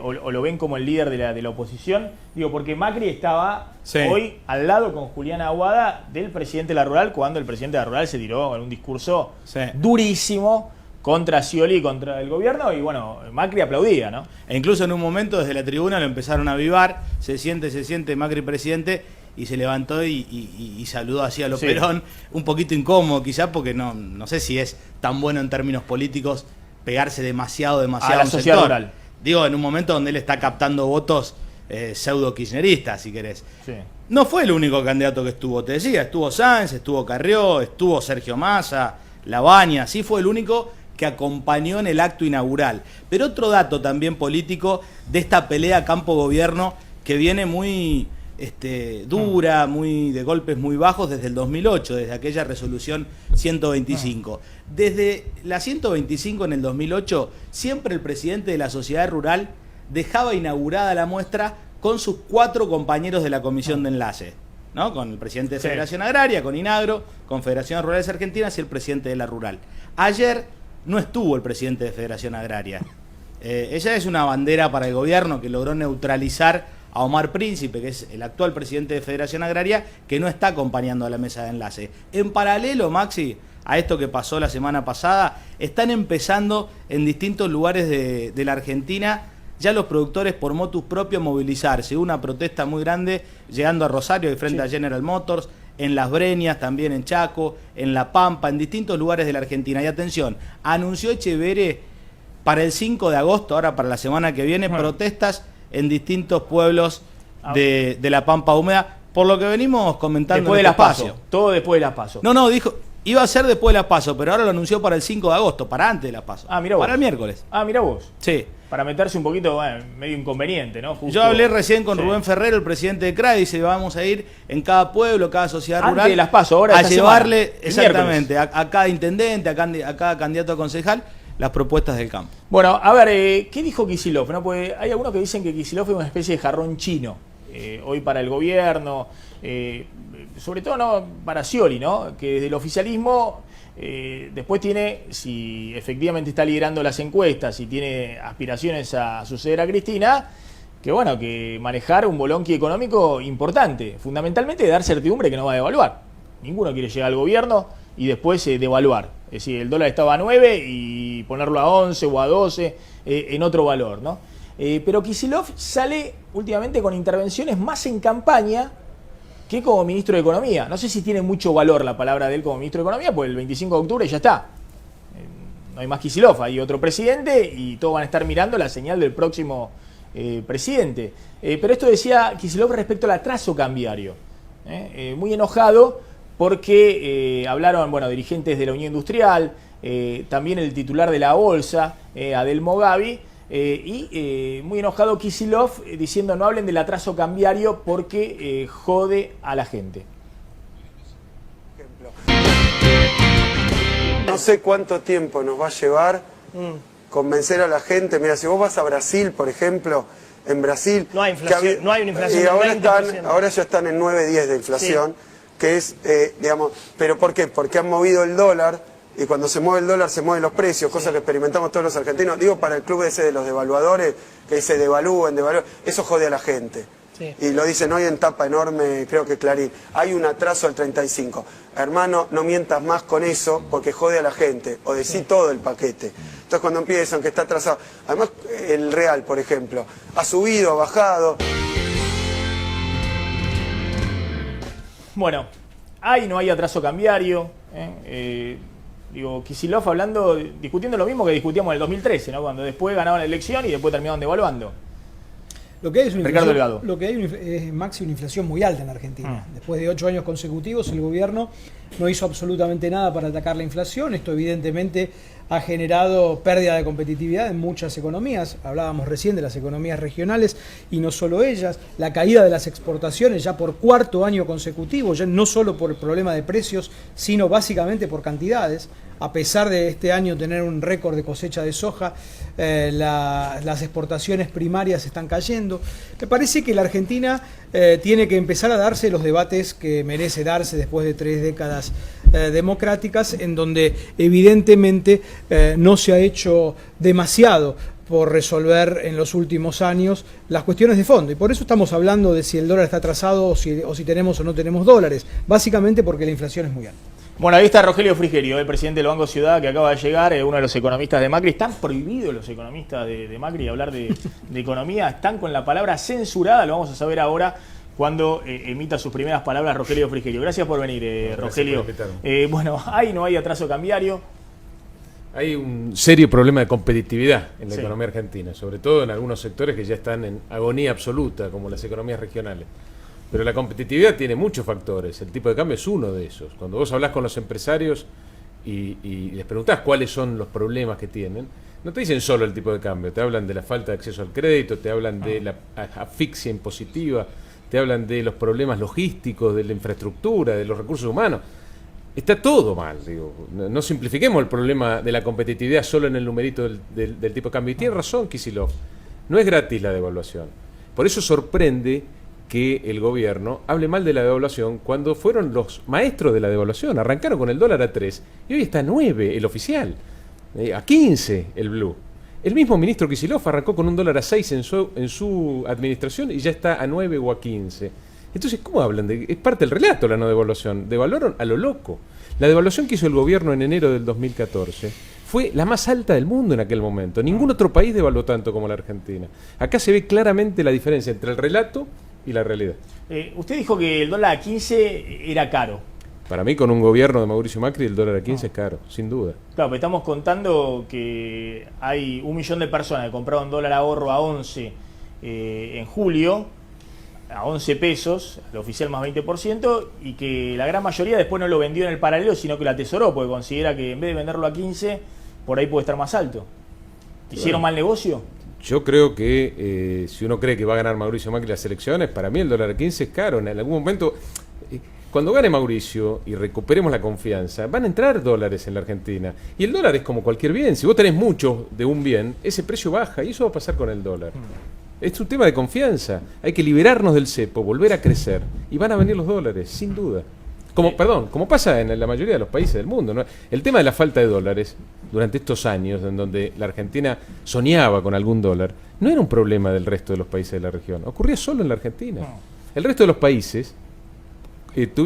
Speaker 1: o lo ven como el líder de la oposición? Porque Macri estaba hoy al lado con Juliana Aguada del presidente de la rural, cuando el presidente de la rural se tiró en un discurso durísimo contra Scioli y contra el gobierno, y bueno, Macri aplaudía, ¿no?
Speaker 6: E incluso en un momento desde la tribuna lo empezaron a avivar, se siente Macri presidente, y se levantó y saludó así a lo Perón, un poquito incómodo quizás, porque no sé si es tan bueno en términos políticos pegarse demasiado
Speaker 1: a la sociedad rural.
Speaker 6: En un momento donde él está captando votos pseudo kirchneristas, si querés.
Speaker 1: Sí.
Speaker 6: No fue el único candidato que estuvo, te decía, estuvo Sáenz, estuvo Carrió, estuvo Sergio Massa, Labaña, sí fue el único que acompañó en el acto inaugural. Pero otro dato también político de esta pelea campo-gobierno que viene muy dura, muy de golpes muy bajos desde el 2008, desde aquella resolución 125. Desde la 125 en el 2008, siempre el presidente de la sociedad rural dejaba inaugurada la muestra con sus 4 compañeros de la comisión de enlace, ¿no? Con el presidente de Federación Agraria, con INAGRO, con Federaciones Rurales Argentinas y el presidente de la rural. Ayer no estuvo el presidente de Federación Agraria. Ella es una bandera para el gobierno que logró neutralizar a Omar Príncipe, que es el actual presidente de Federación Agraria, que no está acompañando a la mesa de enlace. En paralelo, Maxi, a esto que pasó la semana pasada, están empezando en distintos lugares de la Argentina ya los productores por motus propio a movilizarse. Hubo una protesta muy grande llegando a Rosario de frente a General Motors, en Las Breñas, también en Chaco, en La Pampa, en distintos lugares de la Argentina. Y atención, anunció Echeverre para el 5 de agosto, ahora para la semana que viene, protestas en distintos pueblos de la Pampa Húmeda, por lo que venimos comentando
Speaker 1: después de las PASO, todo después de las PASO.
Speaker 6: No, dijo, iba a ser después de las PASO, pero ahora lo anunció para el 5 de agosto, para antes de las PASO.
Speaker 1: Mira vos.
Speaker 6: Para el miércoles.
Speaker 1: Mira vos.
Speaker 6: Sí.
Speaker 1: Para meterse un poquito, medio inconveniente, ¿no? Justo.
Speaker 6: Yo hablé recién con Rubén Ferrero, el presidente de CRA, y dice, vamos a ir en cada pueblo, cada sociedad rural,
Speaker 1: de las PASO, ahora
Speaker 6: a llevarle
Speaker 1: semana,
Speaker 6: exactamente a cada intendente, a cada candidato a concejal, las propuestas del campo.
Speaker 1: Bueno, a ver, ¿qué dijo Kicillof? ¿No? Porque hay algunos que dicen que Kicillof es una especie de jarrón chino, hoy para el gobierno, sobre todo no para Scioli, ¿no? Que desde el oficialismo después tiene, si efectivamente está liderando las encuestas y tiene aspiraciones a suceder a Cristina, que manejar un bolonqui económico importante, fundamentalmente de dar certidumbre que no va a devaluar. Ninguno quiere llegar al gobierno y después devaluar. Es decir, el dólar estaba a 9 y ponerlo a 11 o a 12 en otro valor, ¿no? Pero Kicillof sale últimamente con intervenciones más en campaña que como ministro de Economía. No sé si tiene mucho valor la palabra de él como ministro de Economía, pues el 25 de octubre ya está. No hay más Kicillof, hay otro presidente y todos van a estar mirando la señal del próximo presidente. Pero esto decía Kicillof respecto al atraso cambiario. Muy enojado porque hablaron, dirigentes de la Unión Industrial, también el titular de la Bolsa, Adelmo Gavi, y muy enojado Kicillof diciendo no hablen del atraso cambiario porque jode a la gente.
Speaker 7: No sé cuánto tiempo nos va a llevar convencer a la gente. Mira, si vos vas a Brasil, por ejemplo, en Brasil...
Speaker 8: No hay inflación, no hay una inflación
Speaker 7: y ahora,
Speaker 8: del 20%.
Speaker 7: ahora ya están en 9-10 de inflación, sí. Que es, ¿pero por qué? Porque han movido el dólar, y cuando se mueve el dólar se mueven los precios, cosa que experimentamos todos los argentinos. Digo, para el club ese de los devaluadores, que se devalúen, eso jode a la gente. Sí. Y lo dicen hoy en tapa enorme, creo que Clarín. Hay un atraso al 35. Hermano, no mientas más con eso porque jode a la gente. O decí todo el paquete. Entonces cuando empiezan que está atrasado. Además, el real, por ejemplo, ha subido, ha bajado.
Speaker 1: Bueno, no hay atraso cambiario. Kicillof discutiendo lo mismo que discutíamos en el 2013, ¿no? Cuando después ganaban la elección y después terminaron devaluando.
Speaker 4: Lo que hay es una
Speaker 1: Ricardo Delgado.
Speaker 4: Lo que hay es, Maxi, una inflación muy alta en la Argentina. Después de 8 años consecutivos, el gobierno no hizo absolutamente nada para atacar la inflación. Esto evidentemente ha generado pérdida de competitividad en muchas economías. Hablábamos recién de las economías regionales y no solo ellas. La caída de las exportaciones ya por 4º año consecutivo, ya no solo por el problema de precios, sino básicamente por cantidades. A pesar de este año tener un récord de cosecha de soja, las exportaciones primarias están cayendo. Me parece que la Argentina tiene que empezar a darse los debates que merece darse después de 3 décadas democráticas, en donde evidentemente no se ha hecho demasiado por resolver en los últimos años las cuestiones de fondo. Y por eso estamos hablando de si el dólar está atrasado o si tenemos o no tenemos dólares. Básicamente porque la inflación es muy alta.
Speaker 1: Bueno, ahí está Rogelio Frigerio, el presidente del Banco Ciudad, que acaba de llegar, uno de los economistas de Macri. Están prohibidos los economistas de Macri hablar de economía, están con la palabra censurada, lo vamos a saber ahora cuando emita sus primeras palabras Rogelio Frigerio. Gracias por venir, Rogelio. No hay atraso cambiario.
Speaker 9: Hay un serio problema de competitividad en la economía argentina, sobre todo en algunos sectores que ya están en agonía absoluta, como las economías regionales. Pero la competitividad tiene muchos factores, el tipo de cambio es uno de esos. Cuando vos hablás con los empresarios y les preguntás cuáles son los problemas que tienen, no te dicen solo el tipo de cambio, te hablan de la falta de acceso al crédito, te hablan de la asfixia impositiva, te hablan de los problemas logísticos, de la infraestructura, de los recursos humanos. Está todo mal, digo. No simplifiquemos el problema de la competitividad solo en el numerito del tipo de cambio. Y tiene razón Kicillof, no es gratis la devaluación. Por eso sorprende que el gobierno hable mal de la devaluación cuando fueron los maestros de la devaluación. Arrancaron con el dólar a 3 y hoy está a 9 el oficial, a 15 el blue. El mismo ministro Kicillof arrancó con $1 a 6 en su administración y ya está a 9 o a 15. Entonces, ¿cómo hablan? Es parte del relato la no devaluación. Devaluaron a lo loco. La devaluación que hizo el gobierno en enero del 2014 fue la más alta del mundo en aquel momento. Ningún otro país devaluó tanto como la Argentina. Acá se ve claramente la diferencia entre el relato y la realidad.
Speaker 1: Usted dijo que el dólar a 15 era caro.
Speaker 9: Para mí, con un gobierno de Mauricio Macri, el dólar a 15 es caro, sin duda.
Speaker 1: Claro, pero estamos contando que hay 1 millón de personas que compraron dólar ahorro a 11 en julio, a 11 pesos, el oficial más 20%, y que la gran mayoría después no lo vendió en el paralelo, sino que lo atesoró, porque considera que en vez de venderlo a 15, por ahí puede estar más alto. ¿Hicieron mal negocio?
Speaker 9: Yo creo que si uno cree que va a ganar Mauricio Macri las elecciones, para mí el dólar a 15 es caro. En algún momento, cuando gane Mauricio y recuperemos la confianza, van a entrar dólares en la Argentina. Y el dólar es como cualquier bien. Si vos tenés mucho de un bien, ese precio baja y eso va a pasar con el dólar. Es un tema de confianza. Hay que liberarnos del cepo, volver a crecer y van a venir los dólares, sin duda. Como pasa en la mayoría de los países del mundo, ¿no? El tema de la falta de dólares durante estos años, en donde la Argentina soñaba con algún dólar, no era un problema del resto de los países de la región. Ocurría solo en la Argentina. El resto de los países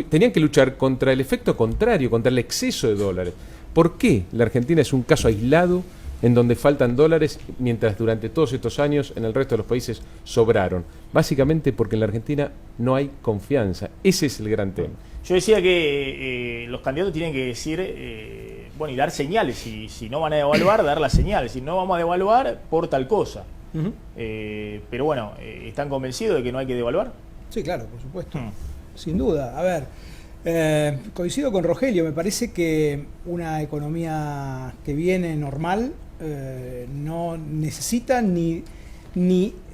Speaker 9: tenían que luchar contra el efecto contrario, contra el exceso de dólares. ¿Por qué la Argentina es un caso aislado en donde faltan dólares, mientras durante todos estos años en el resto de los países sobraron? Básicamente porque en la Argentina no hay confianza. Ese es el gran tema.
Speaker 1: Yo decía que los candidatos tienen que decir, y dar señales. Si no van a devaluar, dar las señales. Si no vamos a devaluar, por tal cosa. Pero bueno, ¿están convencidos de que no hay que devaluar?
Speaker 4: Sí, claro, por supuesto. Sin duda. A ver, coincido con Rogelio. Me parece que una economía que viene normal no necesita ni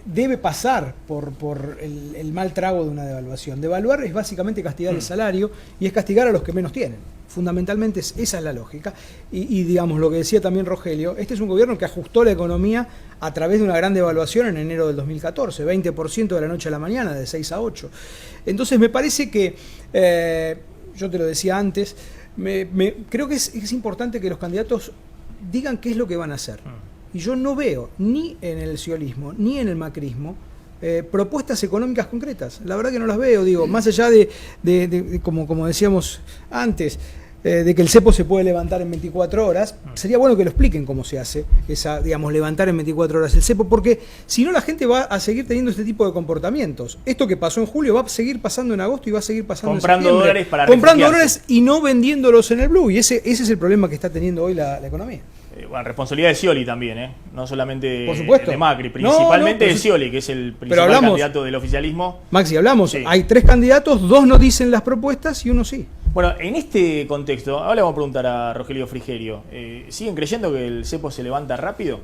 Speaker 4: debe pasar por el mal trago de una devaluación. Devaluar es básicamente castigar el salario y es castigar a los que menos tienen. Fundamentalmente esa es la lógica. Y digamos, lo que decía también Rogelio, este es un gobierno que ajustó la economía a través de una gran devaluación en enero del 2014, 20% de la noche a la mañana, de 6 a 8. Entonces me parece que, yo te lo decía antes, creo que es importante que los candidatos digan qué es lo que van a hacer. Y yo no veo ni en el sciolinismo ni en el macrismo propuestas económicas concretas. La verdad que no las veo, digo, más allá de como decíamos antes, de que el cepo se puede levantar en 24 horas, sería bueno que lo expliquen cómo se hace, levantar en 24 horas el cepo, porque si no la gente va a seguir teniendo este tipo de comportamientos. Esto que pasó en julio va a seguir pasando en agosto y va a seguir pasando
Speaker 1: comprando
Speaker 4: en septiembre.
Speaker 1: Dólares para
Speaker 4: comprando dólares y no vendiéndolos en el blue, y ese es el problema que está teniendo hoy la economía.
Speaker 1: Responsabilidad de Scioli también, no solamente
Speaker 4: por supuesto.
Speaker 1: De Macri, principalmente de Scioli, que es el principal candidato del oficialismo.
Speaker 4: Maxi, hablamos,
Speaker 1: sí.
Speaker 4: Hay 3 candidatos, 2 no dicen las propuestas y 1 sí.
Speaker 1: Bueno, en este contexto, ahora le vamos a preguntar a Rogelio Frigerio, ¿siguen creyendo que el cepo se levanta rápido?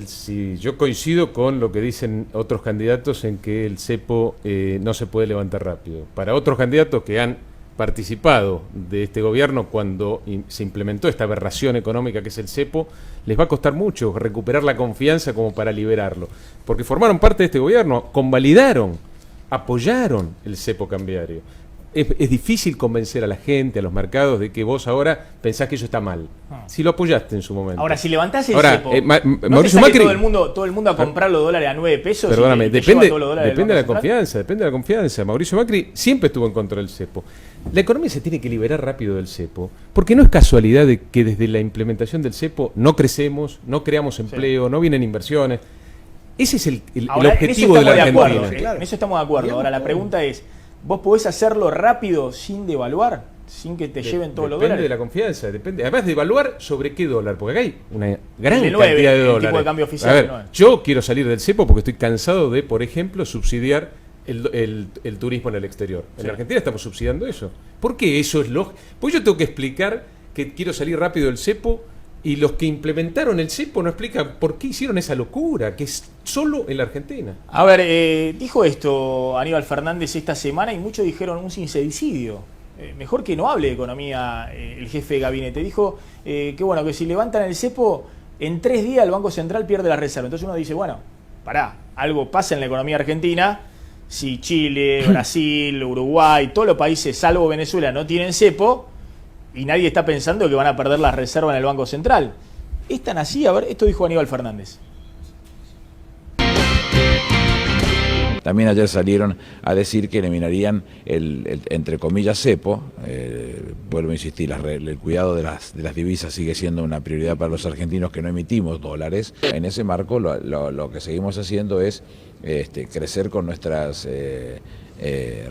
Speaker 9: Sí, yo coincido con lo que dicen otros candidatos en que el cepo no se puede levantar rápido. Para otros candidatos que han participado de este gobierno cuando se implementó esta aberración económica que es el cepo, les va a costar mucho recuperar la confianza como para liberarlo, porque formaron parte de este gobierno, convalidaron, apoyaron el cepo cambiario. Es difícil convencer a la gente, a los mercados, de que vos ahora pensás que eso está mal. Si lo apoyaste en su momento.
Speaker 1: Ahora, si levantás el
Speaker 9: cepo,
Speaker 1: ¿no
Speaker 9: Mauricio Macri,
Speaker 1: todo el mundo a comprar los dólares a 9 pesos?
Speaker 9: Perdóname, depende de la confianza. Mauricio Macri siempre estuvo en contra del cepo. La economía se tiene que liberar rápido del cepo, porque no es casualidad de que desde la implementación del cepo no crecemos, no creamos empleo, no vienen inversiones. Ese es el objetivo de la Argentina.
Speaker 1: En eso estamos de acuerdo. Ahora, la pregunta es, ¿vos podés hacerlo rápido sin devaluar? Sin que te lleven todos los dólares.
Speaker 9: Depende de la confianza, depende. Además de evaluar sobre qué dólar, porque acá hay una gran cantidad de dólares.
Speaker 1: Tipo de cambio oficial,
Speaker 9: a ver, yo quiero salir del cepo porque estoy cansado de, por ejemplo, subsidiar el turismo en el exterior. En la Argentina estamos subsidiando eso. ¿Por qué eso es lógico? Pues yo tengo que explicar que quiero salir rápido del cepo y los que implementaron el cepo no explican por qué hicieron esa locura, que es solo en la Argentina.
Speaker 1: A ver, dijo esto Aníbal Fernández esta semana y muchos dijeron un sincericidio. Mejor que no hable de economía el jefe de gabinete. Dijo que bueno, que si levantan el cepo, en 3 días el Banco Central pierde la reserva. Entonces uno dice, bueno, algo pasa en la economía argentina. Si Chile, Brasil, Uruguay, todos los países, salvo Venezuela, no tienen cepo y nadie está pensando que van a perder las reservas en el Banco Central. ¿Es tan así? A ver, esto dijo Aníbal Fernández.
Speaker 8: también ayer salieron a decir que eliminarían entre comillas, cepo. Vuelvo a insistir, el cuidado de las divisas sigue siendo una prioridad para los argentinos que no emitimos dólares. En ese marco lo que seguimos haciendo es crecer con nuestras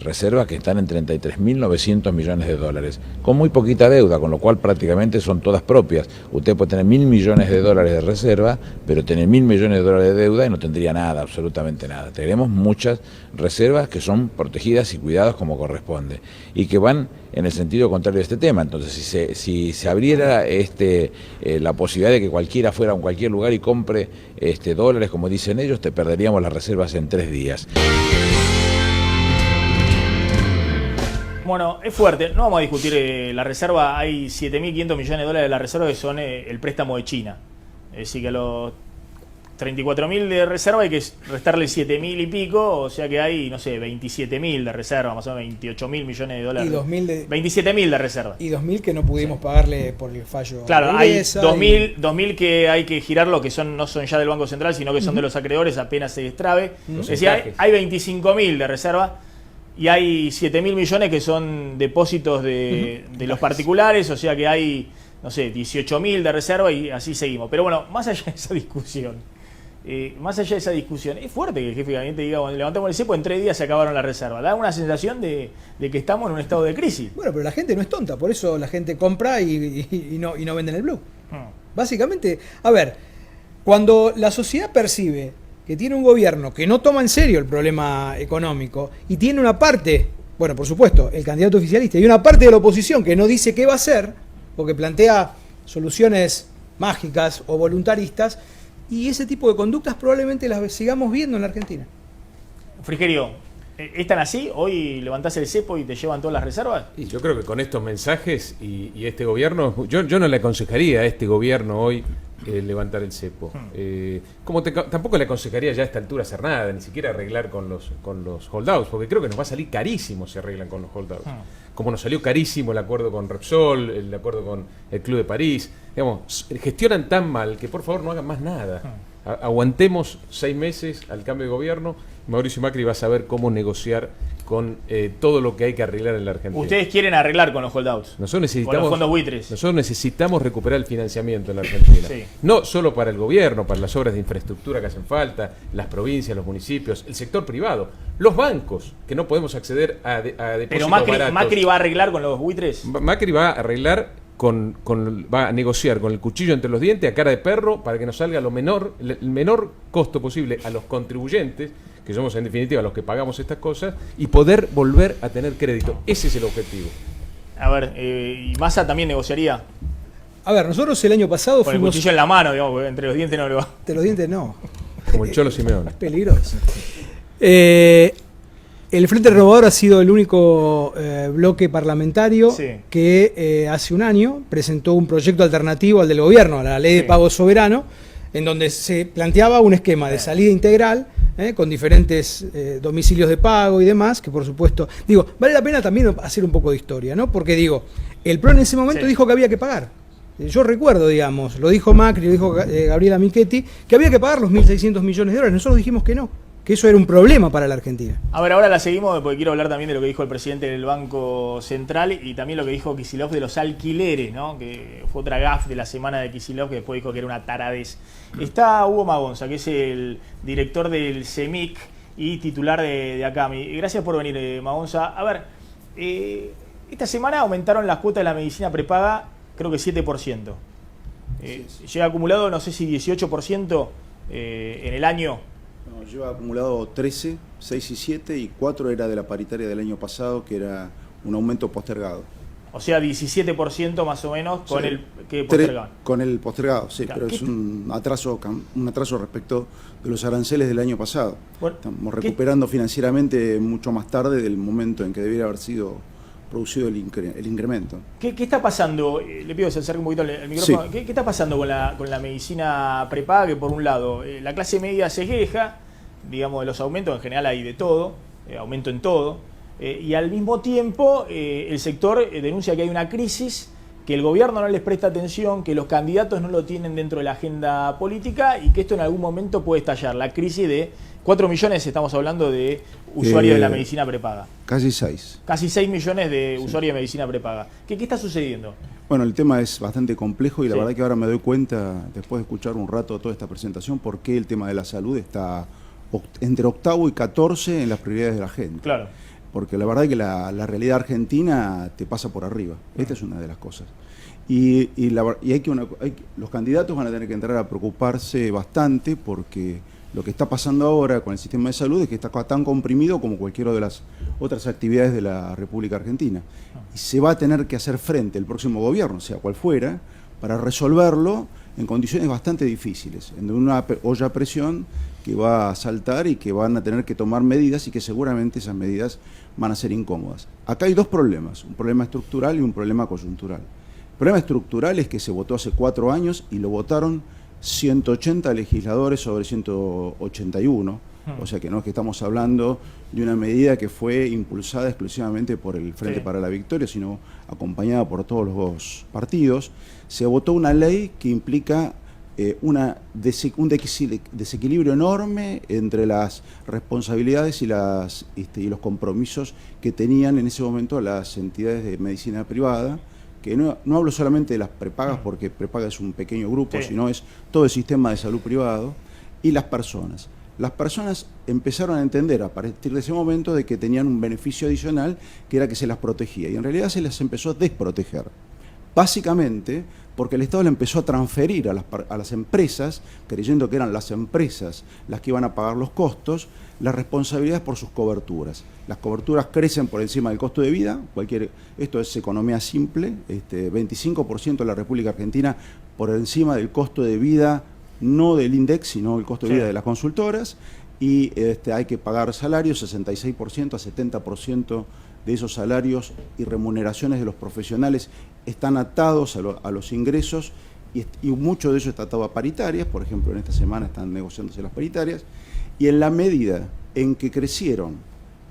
Speaker 8: reservas, que están en 33.900 millones de dólares, con muy poquita deuda, con lo cual prácticamente son todas propias. Usted puede tener 1.000 millones de dólares de reserva, pero tener 1.000 millones de dólares de deuda y no tendría nada, absolutamente nada. Tenemos muchas reservas que son protegidas y cuidadas como corresponde, y que van en el sentido contrario de este tema. Entonces, si se abriera la posibilidad de que cualquiera fuera a cualquier lugar y compre dólares, como dicen ellos, te perderíamos las reservas en 3 días.
Speaker 1: Bueno, es fuerte, no vamos a discutir la reserva. Hay 7.500 millones de dólares de la reserva que son el préstamo de China. Es decir, que a los 34.000 de reserva hay que restarle 7.000 y pico, o sea que hay, no sé, 27.000 de reserva, más o menos 28.000 millones de dólares.
Speaker 4: Y
Speaker 1: 27.000 de reserva.
Speaker 4: Y 2.000 que no pudimos pagarle por el fallo.
Speaker 1: Claro, hay 2.000 que hay que girarlo, que no son ya del Banco Central, sino que son de los acreedores, apenas se destrabe. Es decir, hay 25.000 de reserva. Y hay 7.000 millones que son depósitos de los particulares, o sea que hay, no sé, 18.000 de reserva y así seguimos. Pero bueno, más allá de esa discusión, es fuerte que el jefe de gabinete diga, bueno, levantamos el cepo, en 3 días se acabaron las reservas. Da una sensación de que estamos en un estado de crisis.
Speaker 4: Bueno, pero la gente no es tonta, por eso la gente compra y no venden el blue. Básicamente, a ver, cuando la sociedad percibe que tiene un gobierno que no toma en serio el problema económico y tiene una parte, bueno, por supuesto, el candidato oficialista, y una parte de la oposición que no dice qué va a hacer, porque plantea soluciones mágicas o voluntaristas, y ese tipo de conductas probablemente las sigamos viendo en la Argentina.
Speaker 1: Frigerio, ¿es tan así? ¿Hoy levantás el cepo y te llevan todas las reservas?
Speaker 9: Y yo creo que con estos mensajes y este gobierno, yo no le aconsejaría a este gobierno hoy levantar el cepo. Tampoco le aconsejaría ya a esta altura hacer nada, ni siquiera arreglar con los holdouts, porque creo que nos va a salir carísimo si arreglan con los holdouts. Como nos salió carísimo el acuerdo con Repsol, el acuerdo con el Club de París. Digamos, gestionan tan mal que por favor no hagan más nada. Aguantemos 6 meses al cambio de gobierno. Mauricio Macri va a saber cómo negociar con todo lo que hay que arreglar en la Argentina.
Speaker 1: Ustedes quieren arreglar con los holdouts,
Speaker 9: con
Speaker 1: los fondos buitres.
Speaker 9: Nosotros necesitamos recuperar el financiamiento en la Argentina.
Speaker 1: Sí.
Speaker 9: No solo para el gobierno, para las obras de infraestructura que hacen falta, las provincias, los municipios, el sector privado, los bancos, que no podemos acceder a depósitos
Speaker 1: Pero
Speaker 9: baratos.
Speaker 1: Macri va a arreglar con los buitres.
Speaker 9: Macri va a arreglar va a negociar con el cuchillo entre los dientes a cara de perro para que nos salga el menor costo posible a los contribuyentes, que somos en definitiva los que pagamos estas cosas, y poder volver a tener crédito. Ese es el objetivo.
Speaker 1: A ver, ¿y Massa también negociaría?
Speaker 4: A ver, nosotros el año pasado
Speaker 1: con el cuchillo en la mano, digamos, porque entre los dientes no le va.
Speaker 4: Entre los dientes no.
Speaker 9: Como el Cholo Simeone.
Speaker 4: Peligroso. El Frente Renovador ha sido el único bloque parlamentario que hace un año presentó un proyecto alternativo al del gobierno, a la ley de pago soberano, en donde se planteaba un esquema de salida integral con diferentes domicilios de pago y demás, que por supuesto, vale la pena también hacer un poco de historia, ¿no? Porque el PRO en ese momento dijo que había que pagar. Yo recuerdo, lo dijo Macri, lo dijo Gabriela Michetti, que había que pagar los 1.600 millones de dólares. Nosotros dijimos que no, que eso era un problema para la Argentina.
Speaker 1: A ver, ahora la seguimos porque quiero hablar también de lo que dijo el presidente del Banco Central y también lo que dijo Kicillof de los alquileres, ¿no? Que fue otra gaf de la semana de Kicillof, que después dijo que era una taradez. Está Hugo Magonza, que es el director del CEMIC y titular de ACAMI. Gracias por venir, Magonza. A ver, esta semana aumentaron las cuotas de la medicina prepaga, creo que 7%. Llega acumulado, no sé si 18% en el año.
Speaker 10: No, lleva acumulado 13, 6 y 7 y 4 era de la paritaria del año pasado, que era un aumento postergado.
Speaker 1: O sea, 17% más o menos con el que postergaban.
Speaker 10: Con el postergado, sí, claro, pero es un atraso respecto de los aranceles del año pasado. Bueno, estamos recuperando financieramente mucho más tarde del momento en que debiera haber sido producido el incremento.
Speaker 1: ¿Qué está pasando? Le pido que se acerque un poquito el micrófono. Sí. ¿Qué está pasando con la medicina prepaga? Que por un lado, la clase media se queja, digamos, de los aumentos, en general hay de todo, aumento en todo, y al mismo tiempo el sector denuncia que hay una crisis que el gobierno no les presta atención, que los candidatos no lo tienen dentro de la agenda política y que esto en algún momento puede estallar. La crisis de 4 millones, estamos hablando de usuarios de la medicina prepaga.
Speaker 10: Casi 6.
Speaker 1: Casi 6 millones de usuarios de medicina prepaga. ¿Qué está sucediendo?
Speaker 10: Bueno, el tema es bastante complejo y la
Speaker 1: Sí.
Speaker 10: verdad que ahora me doy cuenta, después de escuchar un rato toda esta presentación, por qué el tema de la salud está entre octavo y 14 en las prioridades de la gente.
Speaker 1: Claro.
Speaker 10: Porque la verdad es que la realidad argentina te pasa por arriba. Esta es una de las cosas. Y los candidatos van a tener que entrar a preocuparse bastante porque lo que está pasando ahora con el sistema de salud es que está tan comprimido como cualquiera de las otras actividades de la República Argentina. Y se va a tener que hacer frente el próximo gobierno, sea cual fuera, para resolverlo en condiciones bastante difíciles, en una olla a presión que va a saltar y que van a tener que tomar medidas y que seguramente esas medidas van a ser incómodas. Acá hay dos problemas, un problema estructural y un problema coyuntural. El problema estructural es que se votó hace 4 años y lo votaron 180 legisladores sobre 181, o sea que no es que estamos hablando de una medida que fue impulsada exclusivamente por el Frente para la Victoria, sino acompañada por todos los partidos. Se votó una ley que implica un desequilibrio enorme entre las responsabilidades y los compromisos que tenían en ese momento las entidades de medicina privada, que no hablo solamente de las prepagas, porque prepaga es un pequeño grupo, sino es todo el sistema de salud privado, y las personas. Las personas empezaron a entender a partir de ese momento de que tenían un beneficio adicional, que era que se las protegía, y en realidad se las empezó a desproteger. Básicamente porque el Estado le empezó a transferir a las empresas, creyendo que eran las empresas las que iban a pagar los costos, las responsabilidades por sus coberturas. Las coberturas crecen por encima del costo de vida, esto es economía simple, 25% de la República Argentina por encima del costo de vida, no del INDEX, sino el costo de vida de las consultoras, y hay que pagar salarios, 66% a 70% de esos salarios y remuneraciones de los profesionales están atados a los ingresos y mucho de eso está atado a paritarias. Por ejemplo, en esta semana están negociándose las paritarias, y en la medida en que crecieron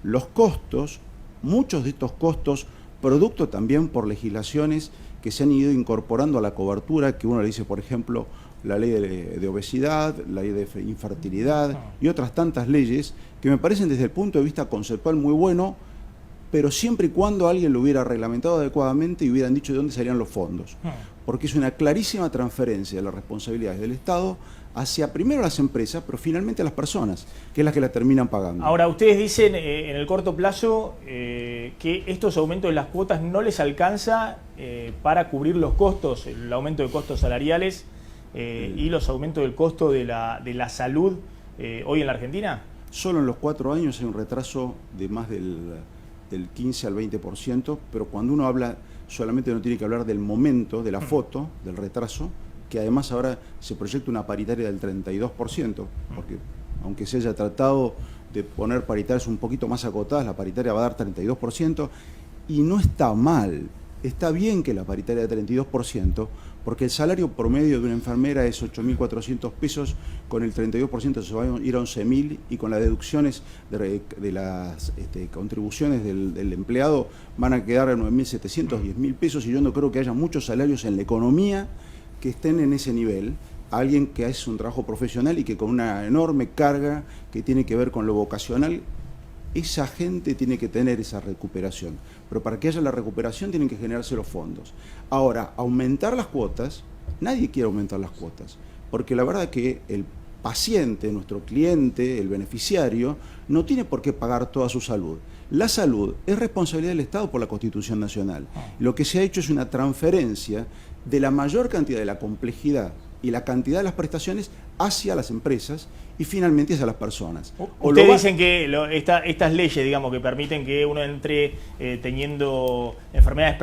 Speaker 10: los costos, muchos de estos costos, producto también por legislaciones que se han ido incorporando a la cobertura, que uno le dice, por ejemplo, la ley de obesidad, la ley de infertilidad y otras tantas leyes que me parecen desde el punto de vista conceptual muy bueno, pero siempre y cuando alguien lo hubiera reglamentado adecuadamente y hubieran dicho de dónde salían los fondos. Porque es una clarísima transferencia de las responsabilidades del Estado hacia primero las empresas, pero finalmente a las personas, que es las que la terminan pagando.
Speaker 1: Ahora, ustedes dicen en el corto plazo que estos aumentos de las cuotas no les alcanza para cubrir los costos, el aumento de costos salariales y los aumentos del costo de la salud hoy en la Argentina.
Speaker 10: Solo en los 4 años hay un retraso de más del 15 al 20%, pero cuando uno habla, solamente no tiene que hablar del momento, de la foto, del retraso, que además ahora se proyecta una paritaria del 32%, porque aunque se haya tratado de poner paritarias un poquito más acotadas, la paritaria va a dar 32%, y no está mal, está bien que la paritaria de 32%, porque el salario promedio de una enfermera es 8.400 pesos, con el 32% se va a ir a 11.000 y con las deducciones de las contribuciones del empleado van a quedar a 9.700, 10.000 pesos, y yo no creo que haya muchos salarios en la economía que estén en ese nivel. Alguien que hace un trabajo profesional y que con una enorme carga que tiene que ver con lo vocacional, esa gente tiene que tener esa recuperación. Pero para que haya la recuperación tienen que generarse los fondos. Ahora, aumentar las cuotas, nadie quiere aumentar las cuotas, porque la verdad que el paciente, nuestro cliente, el beneficiario, no tiene por qué pagar toda su salud. La salud es responsabilidad del Estado por la Constitución Nacional. Lo que se ha hecho es una transferencia de la mayor cantidad de la complejidad y la cantidad de las prestaciones hacia las empresas y finalmente hacia las personas.
Speaker 1: Ustedes dicen que estas leyes, digamos, que permiten que uno entre teniendo enfermedades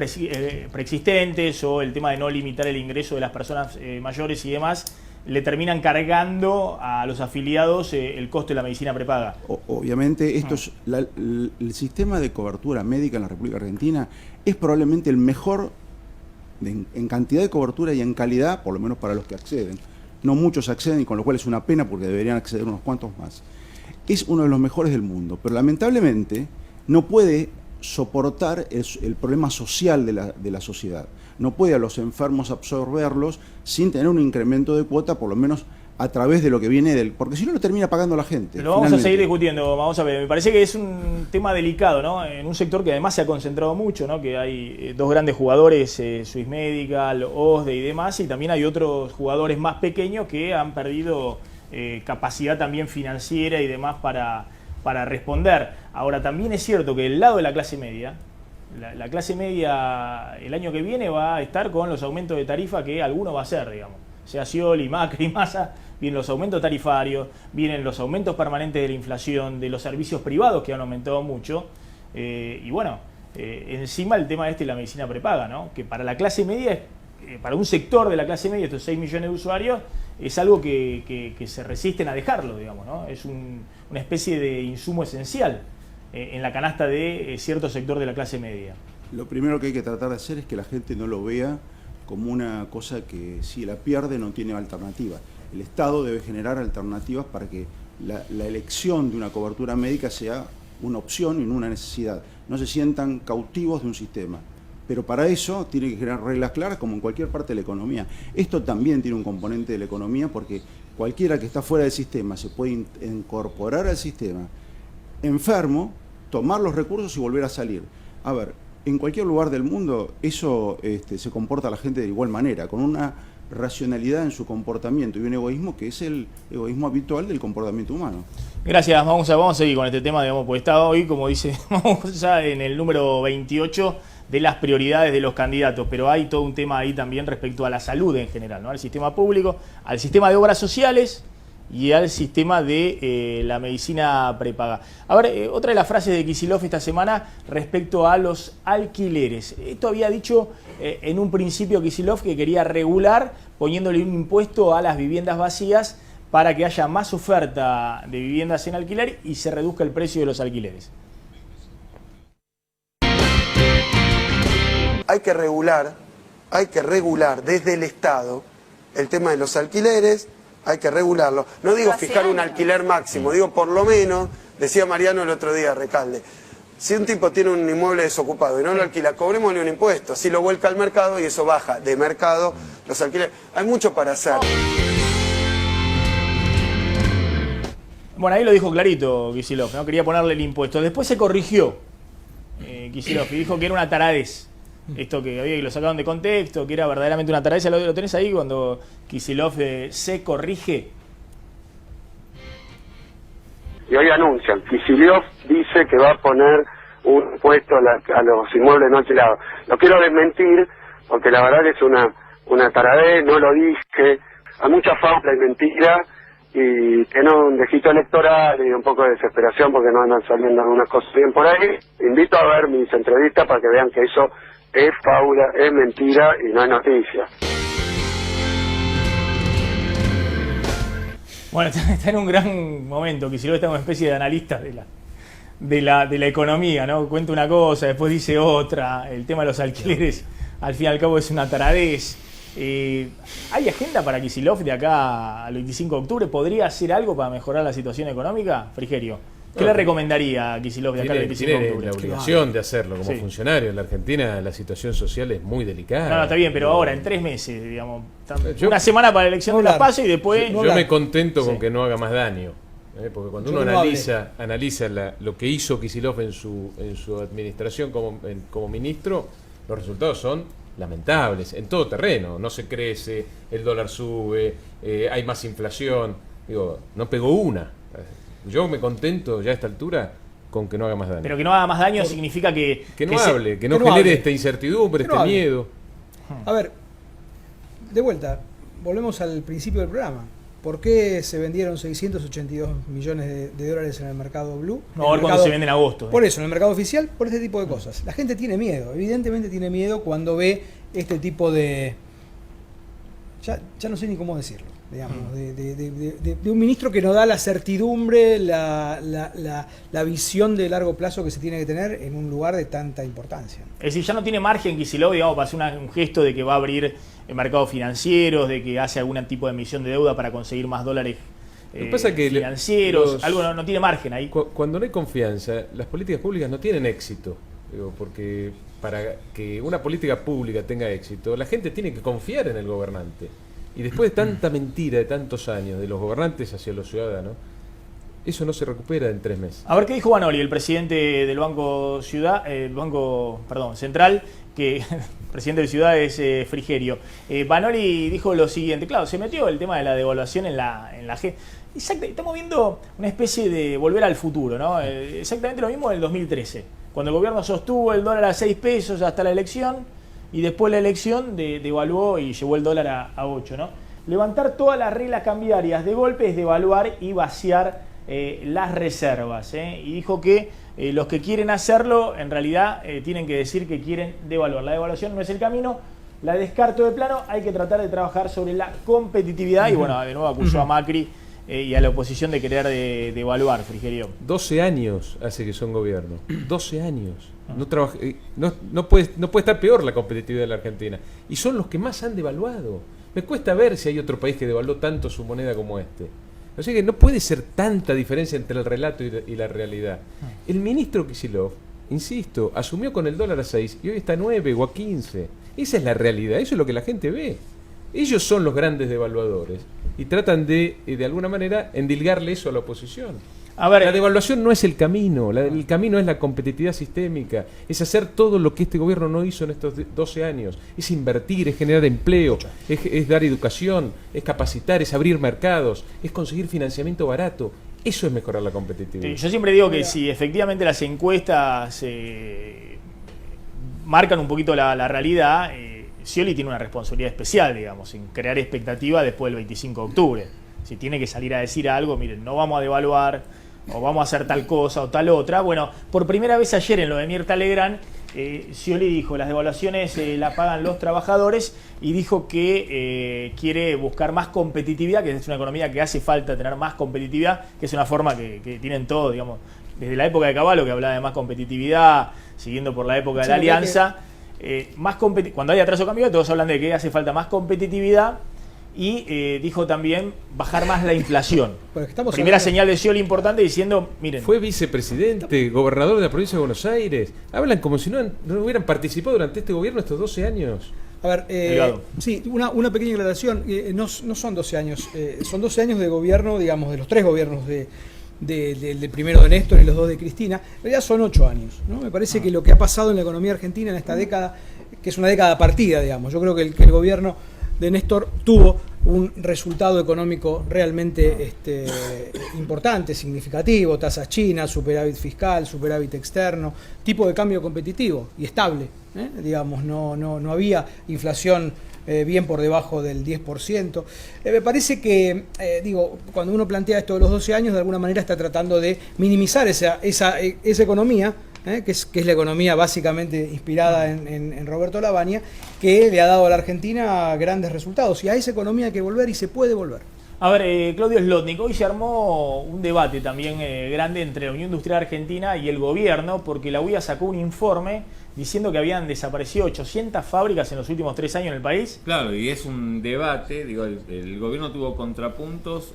Speaker 1: preexistentes o el tema de no limitar el ingreso de las personas mayores y demás, le terminan cargando a los afiliados el costo de la medicina prepaga.
Speaker 10: Obviamente, el sistema de cobertura médica en la República Argentina es probablemente el mejor en cantidad de cobertura y en calidad, por lo menos para los que acceden. No muchos acceden, y con lo cual es una pena porque deberían acceder unos cuantos más. Es uno de los mejores del mundo, pero lamentablemente no puede soportar el problema social de la sociedad. no puede a los enfermos absorberlos sin tener un incremento de cuota, por lo menos a través de lo que viene del... Porque si no, lo termina pagando la gente.
Speaker 1: Lo vamos a seguir discutiendo, vamos a ver. Me parece que es un tema delicado, ¿no? En un sector que además se ha concentrado mucho, ¿no? Que hay dos grandes jugadores, Swiss Medical, OSDE y demás, y también hay otros jugadores más pequeños que han perdido capacidad también financiera y demás para responder. Ahora, también es cierto que el lado de la clase media, la clase media el año que viene va a estar con los aumentos de tarifa que alguno va a hacer, digamos. Sea Scioli, Macri, Massa, vienen los aumentos tarifarios, vienen los aumentos permanentes de la inflación, de los servicios privados que han aumentado mucho, y bueno, encima el tema de la medicina prepaga, ¿no? Que para la clase media, para un sector de la clase media, estos 6 millones de usuarios, es algo que se resisten a dejarlo, digamos, ¿no? Es una especie de insumo esencial en la canasta de cierto sector de la clase media.
Speaker 10: Lo primero que hay que tratar de hacer es que la gente no lo vea como una cosa que si la pierde no tiene alternativa. El Estado debe generar alternativas para que la elección de una cobertura médica sea una opción y no una necesidad. No se sientan cautivos de un sistema. Pero para eso tiene que generar reglas claras como en cualquier parte de la economía. Esto también tiene un componente de la economía porque cualquiera que está fuera del sistema se puede incorporar al sistema enfermo, tomar los recursos y volver a salir. A ver, en cualquier lugar del mundo eso se comporta la gente de igual manera, con una racionalidad en su comportamiento y un egoísmo que es el egoísmo habitual del comportamiento humano.
Speaker 1: Gracias, vamos a seguir con este tema, digamos, pues está hoy, como dice, vamos ya en el número 28 de las prioridades de los candidatos, pero hay todo un tema ahí también respecto a la salud en general, ¿no? Al sistema público, al sistema de obras sociales y al sistema de la medicina prepaga. A ver, otra de las frases de Kicillof esta semana respecto a los alquileres. Esto había dicho en un principio Kicillof que quería regular poniéndole un impuesto a las viviendas vacías para que haya más oferta de viviendas en alquiler y se reduzca el precio de los alquileres.
Speaker 7: Hay que regular desde el Estado el tema de los alquileres, hay que regularlo. No digo fijar un alquiler máximo, digo por lo menos, decía Mariano el otro día, Recalde, si un tipo tiene un inmueble desocupado y no lo alquila, cobrémosle un impuesto, así lo vuelca al mercado y eso baja de mercado los alquileres. Hay mucho para hacer.
Speaker 1: Bueno, ahí lo dijo clarito Kicillof, ¿no? Quería ponerle el impuesto. Después se corrigió Kicillof y dijo que era una taradez. Esto que había que lo sacaron de contexto, que era verdaderamente una taradez. ¿Lo tenés ahí cuando Kicillof se corrige?
Speaker 11: Y hoy anuncian, Kicillof dice que va a poner un impuesto a los inmuebles no alquilados. Lo quiero desmentir porque la verdad que es una taradez, no lo dije. Hay mucha fábula y mentira y tiene un dejito electoral y un poco de desesperación porque no andan saliendo algunas cosas bien por ahí. Invito a ver mis entrevistas para que vean que eso es fábula, es mentira y no es noticia.
Speaker 1: Bueno, está en un gran momento, Kicillof está como una especie de analista de la economía, ¿no? Cuenta una cosa, después dice otra, el tema de los alquileres, al fin y al cabo es una taradez. ¿Hay agenda para Kicillof de acá al 25 de octubre? ¿Podría hacer algo para mejorar la situación económica? Frigerio, ¿qué le recomendaría a Kicillof de acá al 25 de octubre?
Speaker 9: Tiene la obligación de hacerlo como funcionario. En la Argentina la situación social es muy delicada.
Speaker 1: No, está bien, pero ahora, en 3 meses, digamos, una semana para la elección de las PASO y después...
Speaker 9: Yo me contento con que no haga más daño. Porque cuando uno analiza lo que hizo Kicillof en su administración como ministro, los resultados son lamentables, en todo terreno. No se crece, el dólar sube, hay más inflación. Digo, no pegó una. Yo me contento ya a esta altura con que no haga más daño.
Speaker 1: Pero que no haga más daño significa que
Speaker 9: no hable, que no genere esta incertidumbre, este miedo.
Speaker 4: A ver, de vuelta, volvemos al principio del programa. ¿Por qué se vendieron 682 millones de dólares en el mercado blue?
Speaker 1: No, a ver cuándo se vende en agosto.
Speaker 4: Por eso, en el mercado oficial, por este tipo de cosas. La gente tiene miedo, evidentemente tiene miedo cuando ve este tipo de... Ya no sé ni cómo decirlo, digamos, de un ministro que no da la certidumbre, la visión de largo plazo que se tiene que tener en un lugar de tanta importancia.
Speaker 1: Es decir, ya no tiene margen Kicillof, digamos, para hacer un gesto de que va a abrir mercados financieros, de que hace algún tipo de emisión de deuda para conseguir más dólares financieros, algo no tiene margen ahí.
Speaker 9: Cuando no hay confianza, las políticas públicas no tienen éxito. Digo, porque para que una política pública tenga éxito, la gente tiene que confiar en el gobernante. Y después de tanta mentira de tantos años de los gobernantes hacia los ciudadanos, eso no se recupera en 3 meses.
Speaker 1: A ver qué dijo Vanoli, el presidente del Banco Central, que el presidente de Ciudad es Frigerio. Vanoli dijo lo siguiente, claro, se metió el tema de la devaluación en la G. Exacto, estamos viendo una especie de volver al futuro, ¿no? Exactamente lo mismo del 2013, cuando el gobierno sostuvo el dólar a 6 pesos hasta la elección, y después de la elección devaluó y llevó el dólar a 8, ¿no? Levantar todas las reglas cambiarias de golpe es devaluar y vaciar las reservas, y dijo que los que quieren hacerlo en realidad tienen que decir que quieren devaluar. La devaluación no es el camino, la descarto de plano, hay que tratar de trabajar sobre la competitividad y bueno, de nuevo acusó a Macri y a la oposición de querer devaluar, Frigerio.
Speaker 9: 12 años hace que son gobierno, 12 años. No puede estar peor la competitividad de la Argentina. Y son los que más han devaluado. Me cuesta ver si hay otro país que devaluó tanto su moneda como este. O sea que no puede ser tanta diferencia entre el relato y la realidad. El ministro Kicillof, insisto, asumió con el dólar a 6 y hoy está a 9 o a 15. Esa es la realidad, eso es lo que la gente ve. Ellos son los grandes devaluadores y tratan de alguna manera, endilgarle eso a la oposición.
Speaker 1: A ver,
Speaker 9: la devaluación no es el camino, el camino es la competitividad sistémica, es hacer todo lo que este gobierno no hizo en estos 12 años, es invertir, es generar empleo, es dar educación, es capacitar, es abrir mercados, es conseguir financiamiento barato. Eso es mejorar la competitividad.
Speaker 1: Yo siempre digo que si efectivamente las encuestas marcan un poquito la realidad, Scioli tiene una responsabilidad especial, digamos, en crear expectativa después del 25 de octubre. Si tiene que salir a decir algo, miren, no vamos a devaluar, o vamos a hacer tal cosa o tal otra. Bueno, por primera vez ayer en lo de Mirta Legrand, Scioli dijo, las devaluaciones la pagan los trabajadores, y dijo que quiere buscar más competitividad, que es una economía que hace falta tener más competitividad, que es una forma que tienen todos, digamos, desde la época de Cavallo, que hablaba de más competitividad, siguiendo por la época de la Alianza. Cuando hay atraso cambiario, todos hablan de que hace falta más competitividad. Y dijo también bajar más la inflación. Primera señal de Scioli importante, diciendo, miren...
Speaker 9: Fue vicepresidente, gobernador de la provincia de Buenos Aires. Hablan como si no hubieran participado durante este gobierno estos 12 años.
Speaker 4: A ver, sí, una pequeña aclaración. No son 12 años, son 12 años de gobierno, digamos, de los 3 gobiernos del primero de Néstor y los 2 de Cristina. En realidad son 8 años, ¿no? Me parece que lo que ha pasado en la economía argentina en esta década, que es una década partida, digamos, yo creo que el gobierno de Néstor tuvo un resultado económico realmente importante, significativo, tasas chinas, superávit fiscal, superávit externo, tipo de cambio competitivo y estable, digamos, no había inflación bien por debajo del 10%. Me parece que, cuando uno plantea esto de los 12 años, de alguna manera está tratando de minimizar esa economía, que es la economía básicamente inspirada en Roberto Lavagna, que le ha dado a la Argentina grandes resultados. Y a esa economía hay que volver, y se puede volver.
Speaker 1: A ver, Claudio Zlotnik, hoy se armó un debate también grande entre la Unión Industrial Argentina y el gobierno, porque la UIA sacó un informe diciendo que habían desaparecido 800 fábricas en los últimos 3 años en el país.
Speaker 12: Claro, y es un debate, el gobierno tuvo contrapuntos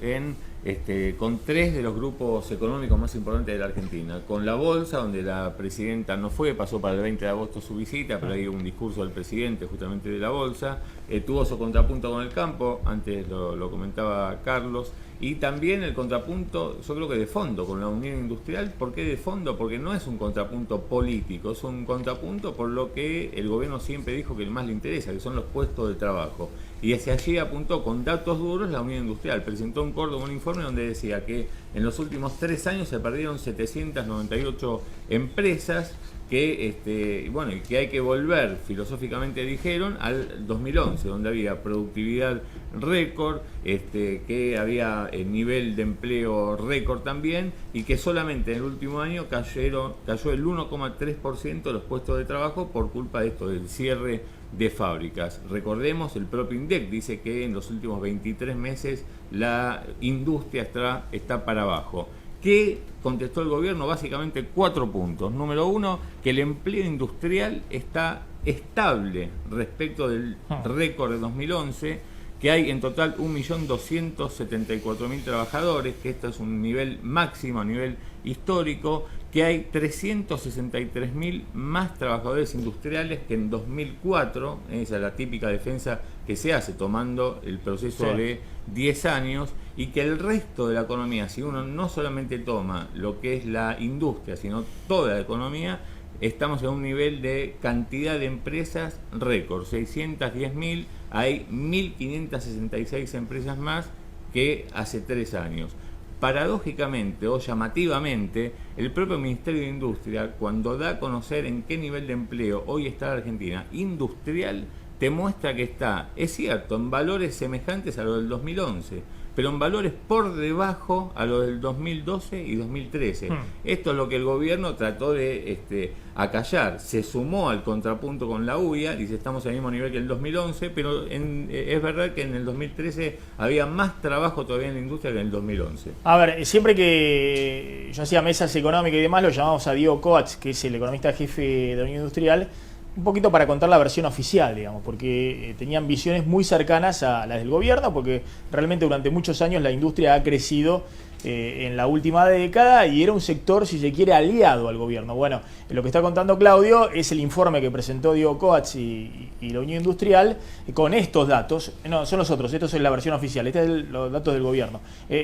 Speaker 12: con 3 de los grupos económicos más importantes de la Argentina. Con la Bolsa, donde la presidenta no fue, pasó para el 20 de agosto su visita, pero hay un discurso del presidente justamente de la Bolsa. Tuvo su contrapunto con el campo, antes lo comentaba Carlos. Y también el contrapunto, yo creo que de fondo, con la Unión Industrial. ¿Por qué de fondo? Porque no es un contrapunto político, es un contrapunto por lo que el gobierno siempre dijo que más le interesa, que son los puestos de trabajo. Y hacia allí apuntó con datos duros la Unión Industrial. Presentó en Córdoba un informe donde decía que en los últimos 3 años se perdieron 798 empresas, que y que hay que volver, filosóficamente dijeron, al 2011, donde había productividad récord, que había nivel de empleo récord también, y que solamente en el último año cayó el 1,3% de los puestos de trabajo por culpa de esto, del cierre de fábricas. Recordemos, el propio INDEC dice que en los últimos 23 meses la industria está para abajo. ¿Qué contestó el gobierno? Básicamente 4 puntos. Número 1, que el empleo industrial está estable respecto del récord de 2011, que hay en total 1.274.000 trabajadores, que esto es un nivel máximo, a nivel histórico, que hay 363.000 más trabajadores industriales que en 2004, esa es la típica defensa que se hace tomando el proceso de 10 años, y que el resto de la economía, si uno no solamente toma lo que es la industria, sino toda la economía, estamos en un nivel de cantidad de empresas récord, 610.000, hay 1.566 empresas más que hace 3 años. Paradójicamente o llamativamente, el propio Ministerio de Industria, cuando da a conocer en qué nivel de empleo hoy está la Argentina industrial, te muestra que está, es cierto, en valores semejantes a los del 2011, pero en valores por debajo a los del 2012 y 2013. Esto es lo que el gobierno trató de acallar. Se sumó al contrapunto con la UIA, dice estamos al mismo nivel que el 2011, pero es verdad que en el 2013 había más trabajo todavía en la industria que en el 2011.
Speaker 1: A ver, siempre que yo hacía mesas económicas y demás, lo llamamos a Diego Coats, que es el economista jefe de la Unión Industrial, un poquito para contar la versión oficial, digamos, porque tenían visiones muy cercanas a las del gobierno, porque realmente durante muchos años la industria ha crecido en la última década y era un sector, si se quiere, aliado al gobierno. Bueno, lo que está contando Claudio es el informe que presentó Diego Coats y la Unión Industrial con estos datos. No, son los otros, estos es la versión oficial, estos son los datos del gobierno.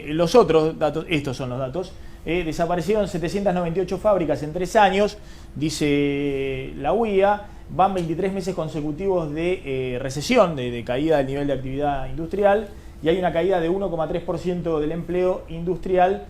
Speaker 1: Los otros datos, estos son los datos. Desaparecieron 798 fábricas en 3 años, dice la UIA. Van 23 meses consecutivos de recesión, de caída del nivel de actividad industrial, y hay una caída de 1,3% del empleo industrial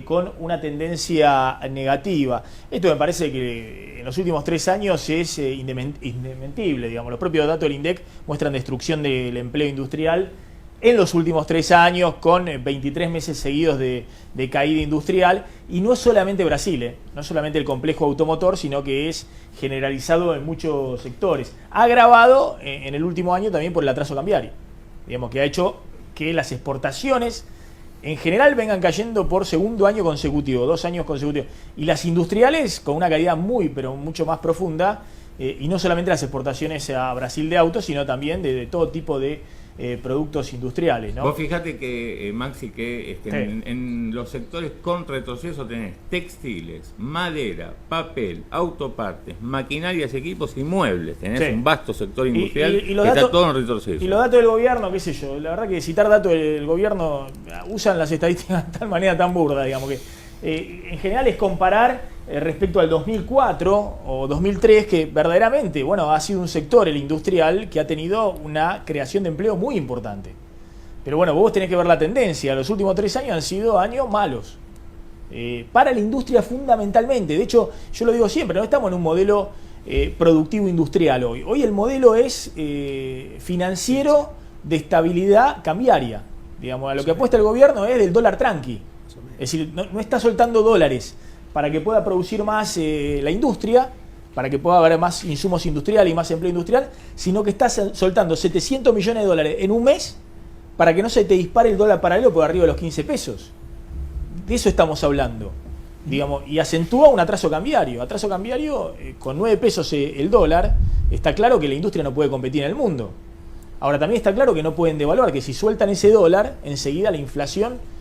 Speaker 1: con una tendencia negativa. Esto me parece que en los últimos 3 años es indesmentible. Digamos. Los propios datos del INDEC muestran destrucción del empleo industrial en los últimos 3 años, con 23 meses seguidos de caída industrial. Y no es solamente Brasil, no es solamente el complejo automotor, sino que es generalizado en muchos sectores. Agravado en el último año también por el atraso cambiario, digamos, que ha hecho que las exportaciones en general vengan cayendo por segundo año consecutivo, 2 años consecutivos. Y las industriales con una caída pero mucho más profunda, y no solamente las exportaciones a Brasil de autos, sino también de todo tipo de productos industriales, ¿no?
Speaker 12: Vos fijate que, Maxi, que en los sectores con retroceso tenés textiles, madera, papel, autopartes, maquinarias, equipos y muebles. Tenés un vasto sector industrial que está todo en retroceso.
Speaker 1: Y los datos del gobierno, qué sé yo, la verdad que citar datos del gobierno, usan las estadísticas de tal manera tan burda, digamos, que en general es comparar respecto al 2004 o 2003, que verdaderamente, bueno, ha sido un sector, el industrial, que ha tenido una creación de empleo muy importante. Pero bueno, vos tenés que ver la tendencia. Los últimos 3 años han sido años malos. Para la industria fundamentalmente. De hecho, yo lo digo siempre, no estamos en un modelo productivo industrial hoy. Hoy el modelo es financiero de estabilidad cambiaria. Digamos, a lo que apuesta el gobierno es del dólar tranqui. Es decir, no está soltando dólares para que pueda producir más la industria, para que pueda haber más insumos industriales y más empleo industrial, sino que está soltando 700 millones de dólares en un mes para que no se te dispare el dólar paralelo por arriba de los 15 pesos. De eso estamos hablando, digamos, y acentúa un atraso cambiario. Atraso cambiario, con 9 pesos el dólar, está claro que la industria no puede competir en el mundo. Ahora también está claro que no pueden devaluar, que si sueltan ese dólar, enseguida la inflación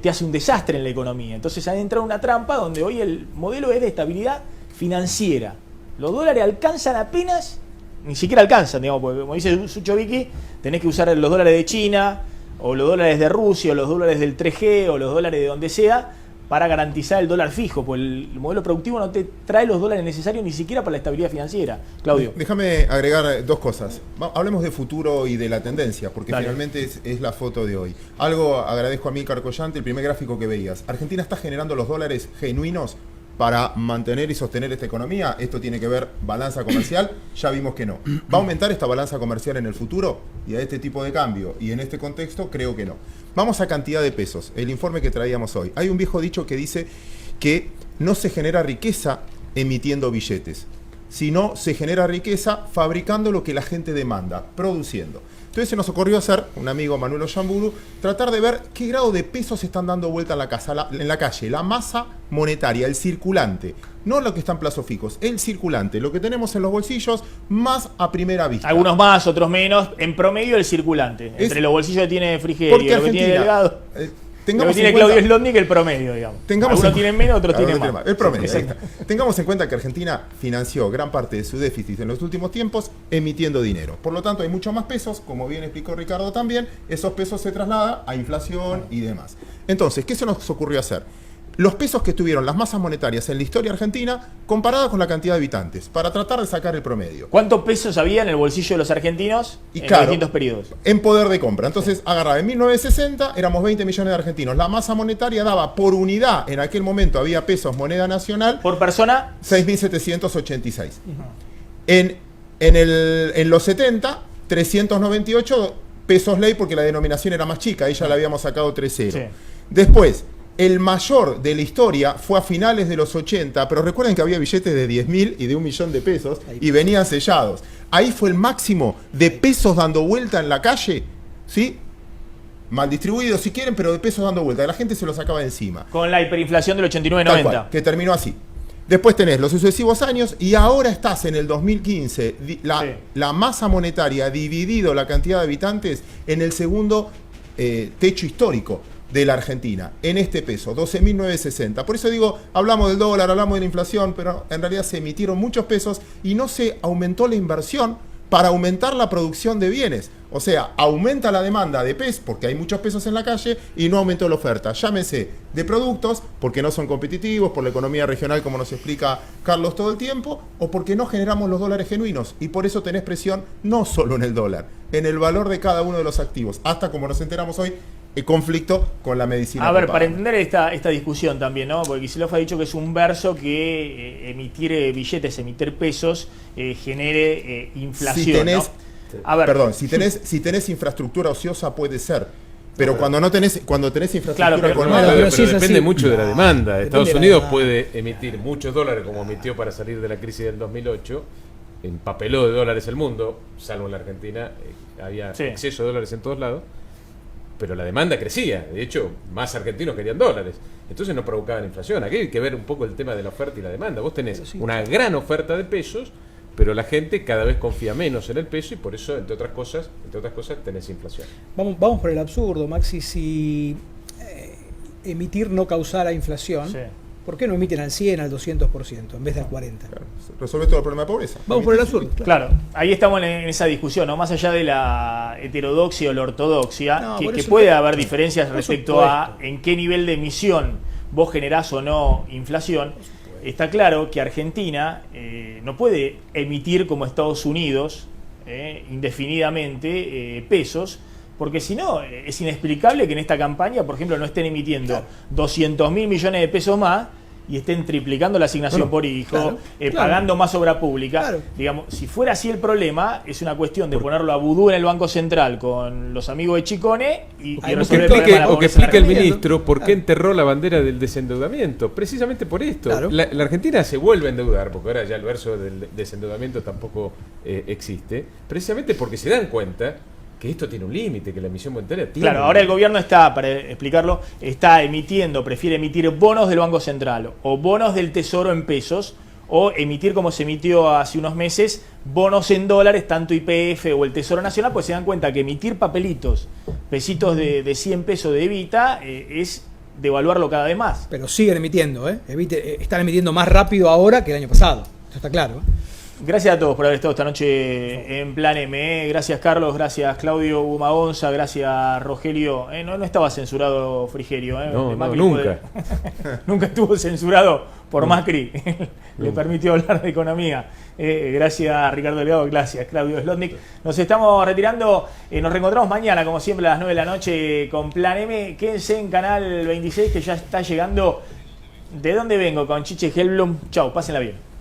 Speaker 1: te hace un desastre en la economía. Entonces han entrado en una trampa donde hoy el modelo es de estabilidad financiera. Los dólares alcanzan apenas, ni siquiera alcanzan, digamos, porque como dice Sucho Vicky, tenés que usar los dólares de China, o los dólares de Rusia, o los dólares del 3G, o los dólares de donde sea, para garantizar el dólar fijo, porque el modelo productivo no te trae los dólares necesarios ni siquiera para la estabilidad financiera. Claudio.
Speaker 3: Déjame agregar 2 cosas. Hablemos de futuro y de la tendencia, porque finalmente es la foto de hoy. Algo agradezco a Milcar Collante, el primer gráfico que veías. Argentina está generando los dólares genuinos para mantener y sostener esta economía. Esto tiene que ver balanza comercial, ya vimos que no. ¿Va a aumentar esta balanza comercial en el futuro? Y a este tipo de cambio y en este contexto creo que no. Vamos a cantidad de pesos, el informe que traíamos hoy. Hay un viejo dicho que dice que no se genera riqueza emitiendo billetes, sino se genera riqueza fabricando lo que la gente demanda, produciendo. Entonces se nos ocurrió hacer, un amigo Manuel Ollamburu, tratar de ver qué grado de pesos se están dando vuelta en la calle, la masa monetaria, el circulante, no lo que está en plazos fijos, el circulante, lo que tenemos en los bolsillos más a primera vista.
Speaker 1: Algunos más, otros menos, en promedio el circulante, entre los bolsillos que tiene Frigerio y lo que tiene Delgado. Lo que tiene Claudio Slotnick el promedio, digamos. Algunos tienen menos, otros tienen más.
Speaker 3: El promedio, ahí está. Tengamos en cuenta que Argentina financió gran parte de su déficit en los últimos tiempos emitiendo dinero. Por lo tanto, hay mucho más pesos, como bien explicó Ricardo también, esos pesos se trasladan a inflación y demás. Entonces, ¿qué se nos ocurrió hacer? Los pesos que tuvieron las masas monetarias en la historia argentina comparada con la cantidad de habitantes, para tratar de sacar el promedio.
Speaker 1: ¿Cuántos pesos había en el bolsillo de los argentinos en los distintos periodos?
Speaker 3: En poder de compra. Entonces, agarraba, en 1960 éramos 20 millones de argentinos. La masa monetaria daba por unidad, en aquel momento había pesos, moneda nacional.
Speaker 1: ¿Por persona?
Speaker 3: 6.786. En los 70, 398 pesos ley porque la denominación era más chica, ahí ya le habíamos sacado 3-0. Sí. Después, el mayor de la historia fue a finales de los 80, pero recuerden que había billetes de 10.000 y de 1.000.000 de pesos y venían sellados. Ahí fue el máximo de pesos dando vuelta en la calle, ¿sí? Mal distribuidos si quieren, pero de pesos dando vuelta. La gente se los sacaba de encima.
Speaker 1: Con la hiperinflación del 89-90.
Speaker 3: Que terminó así. Después tenés los sucesivos años y ahora estás en el 2015, la masa monetaria dividido la cantidad de habitantes en el segundo techo histórico de la Argentina, en este peso, 12.960. Por eso digo, hablamos del dólar, hablamos de la inflación, pero en realidad se emitieron muchos pesos y no se aumentó la inversión para aumentar la producción de bienes. O sea, aumenta la demanda de pesos, porque hay muchos pesos en la calle, y no aumentó la oferta. Llámese de productos, porque no son competitivos, por la economía regional, como nos explica Carlos todo el tiempo, o porque no generamos los dólares genuinos. Y por eso tenés presión no solo en el dólar, en el valor de cada uno de los activos. Hasta, como nos enteramos hoy, el conflicto con la medicina.
Speaker 1: A ver, para entender esta discusión también, ¿no? Porque Kicillof ha dicho que es un verso que emitir billetes, emitir pesos, genere inflación.
Speaker 3: Si tenés,
Speaker 1: ¿no? A ver,
Speaker 3: perdón, si tenés infraestructura ociosa puede ser. Pero cuando tenés infraestructura
Speaker 9: pero depende mucho de la demanda. Estados Unidos puede emitir muchos dólares, como emitió para salir de la crisis del 2008. Empapeló de dólares el mundo, salvo en la Argentina, había exceso de dólares en todos lados. Pero la demanda crecía, de hecho, más argentinos querían dólares, entonces no provocaban inflación. Aquí hay que ver un poco el tema de la oferta y la demanda. Vos tenés una gran oferta de pesos, pero la gente cada vez confía menos en el peso y por eso, entre otras cosas tenés inflación.
Speaker 4: Vamos por el absurdo, Maxi. Si emitir no causara inflación, ¿por qué no emiten al 100, al 200% en vez del 40%?
Speaker 3: Claro, resuelve todo el problema de pobreza.
Speaker 4: Vamos por el absurdo.
Speaker 1: Claro, ahí estamos en esa discusión, ¿no? Más allá de la heterodoxia o la ortodoxia, que puede haber diferencias respecto a en qué nivel de emisión vos generás o no inflación. Está claro que Argentina no puede emitir como Estados Unidos indefinidamente pesos, porque si no, es inexplicable que en esta campaña, por ejemplo, no estén emitiendo 200.000 millones de pesos más y estén triplicando la asignación por hijo, pagando más obra pública. Digamos, si fuera así el problema, es una cuestión de ponerlo a vudú en el Banco Central con los amigos de Chicone y resolver el problema de la pobreza.
Speaker 9: O que explique el ministro por qué enterró la bandera del desendeudamiento. Precisamente por esto. La Argentina se vuelve a endeudar, porque ahora ya el verso del desendeudamiento tampoco existe, precisamente porque se dan cuenta que esto tiene un límite, que la emisión monetaria tiene.
Speaker 1: Claro, ahora el gobierno está, para explicarlo, prefiere emitir bonos del Banco Central o bonos del Tesoro en pesos, o emitir, como se emitió hace unos meses, bonos en dólares, tanto YPF o el Tesoro Nacional, pues se dan cuenta que emitir papelitos, pesitos de 100 pesos de Evita, es devaluarlo cada vez más.
Speaker 4: Pero siguen emitiendo, están emitiendo más rápido ahora que el año pasado, eso está claro.
Speaker 1: Gracias a todos por haber estado esta noche en Plan M. Gracias Carlos, gracias Claudio Bumagonza, gracias Rogelio. No estaba censurado Frigerio.
Speaker 9: No, nunca.
Speaker 1: Nunca estuvo censurado por Macri. Le permitió hablar de economía. Gracias Ricardo Delgado, gracias Claudio Slotnick. Nos estamos retirando. Nos reencontramos mañana, como siempre, a las 9 de la noche con Plan M. Quédense en Canal 26, que ya está llegando. ¿De dónde vengo? Con Chiche Helblum. Chau, pásenla bien.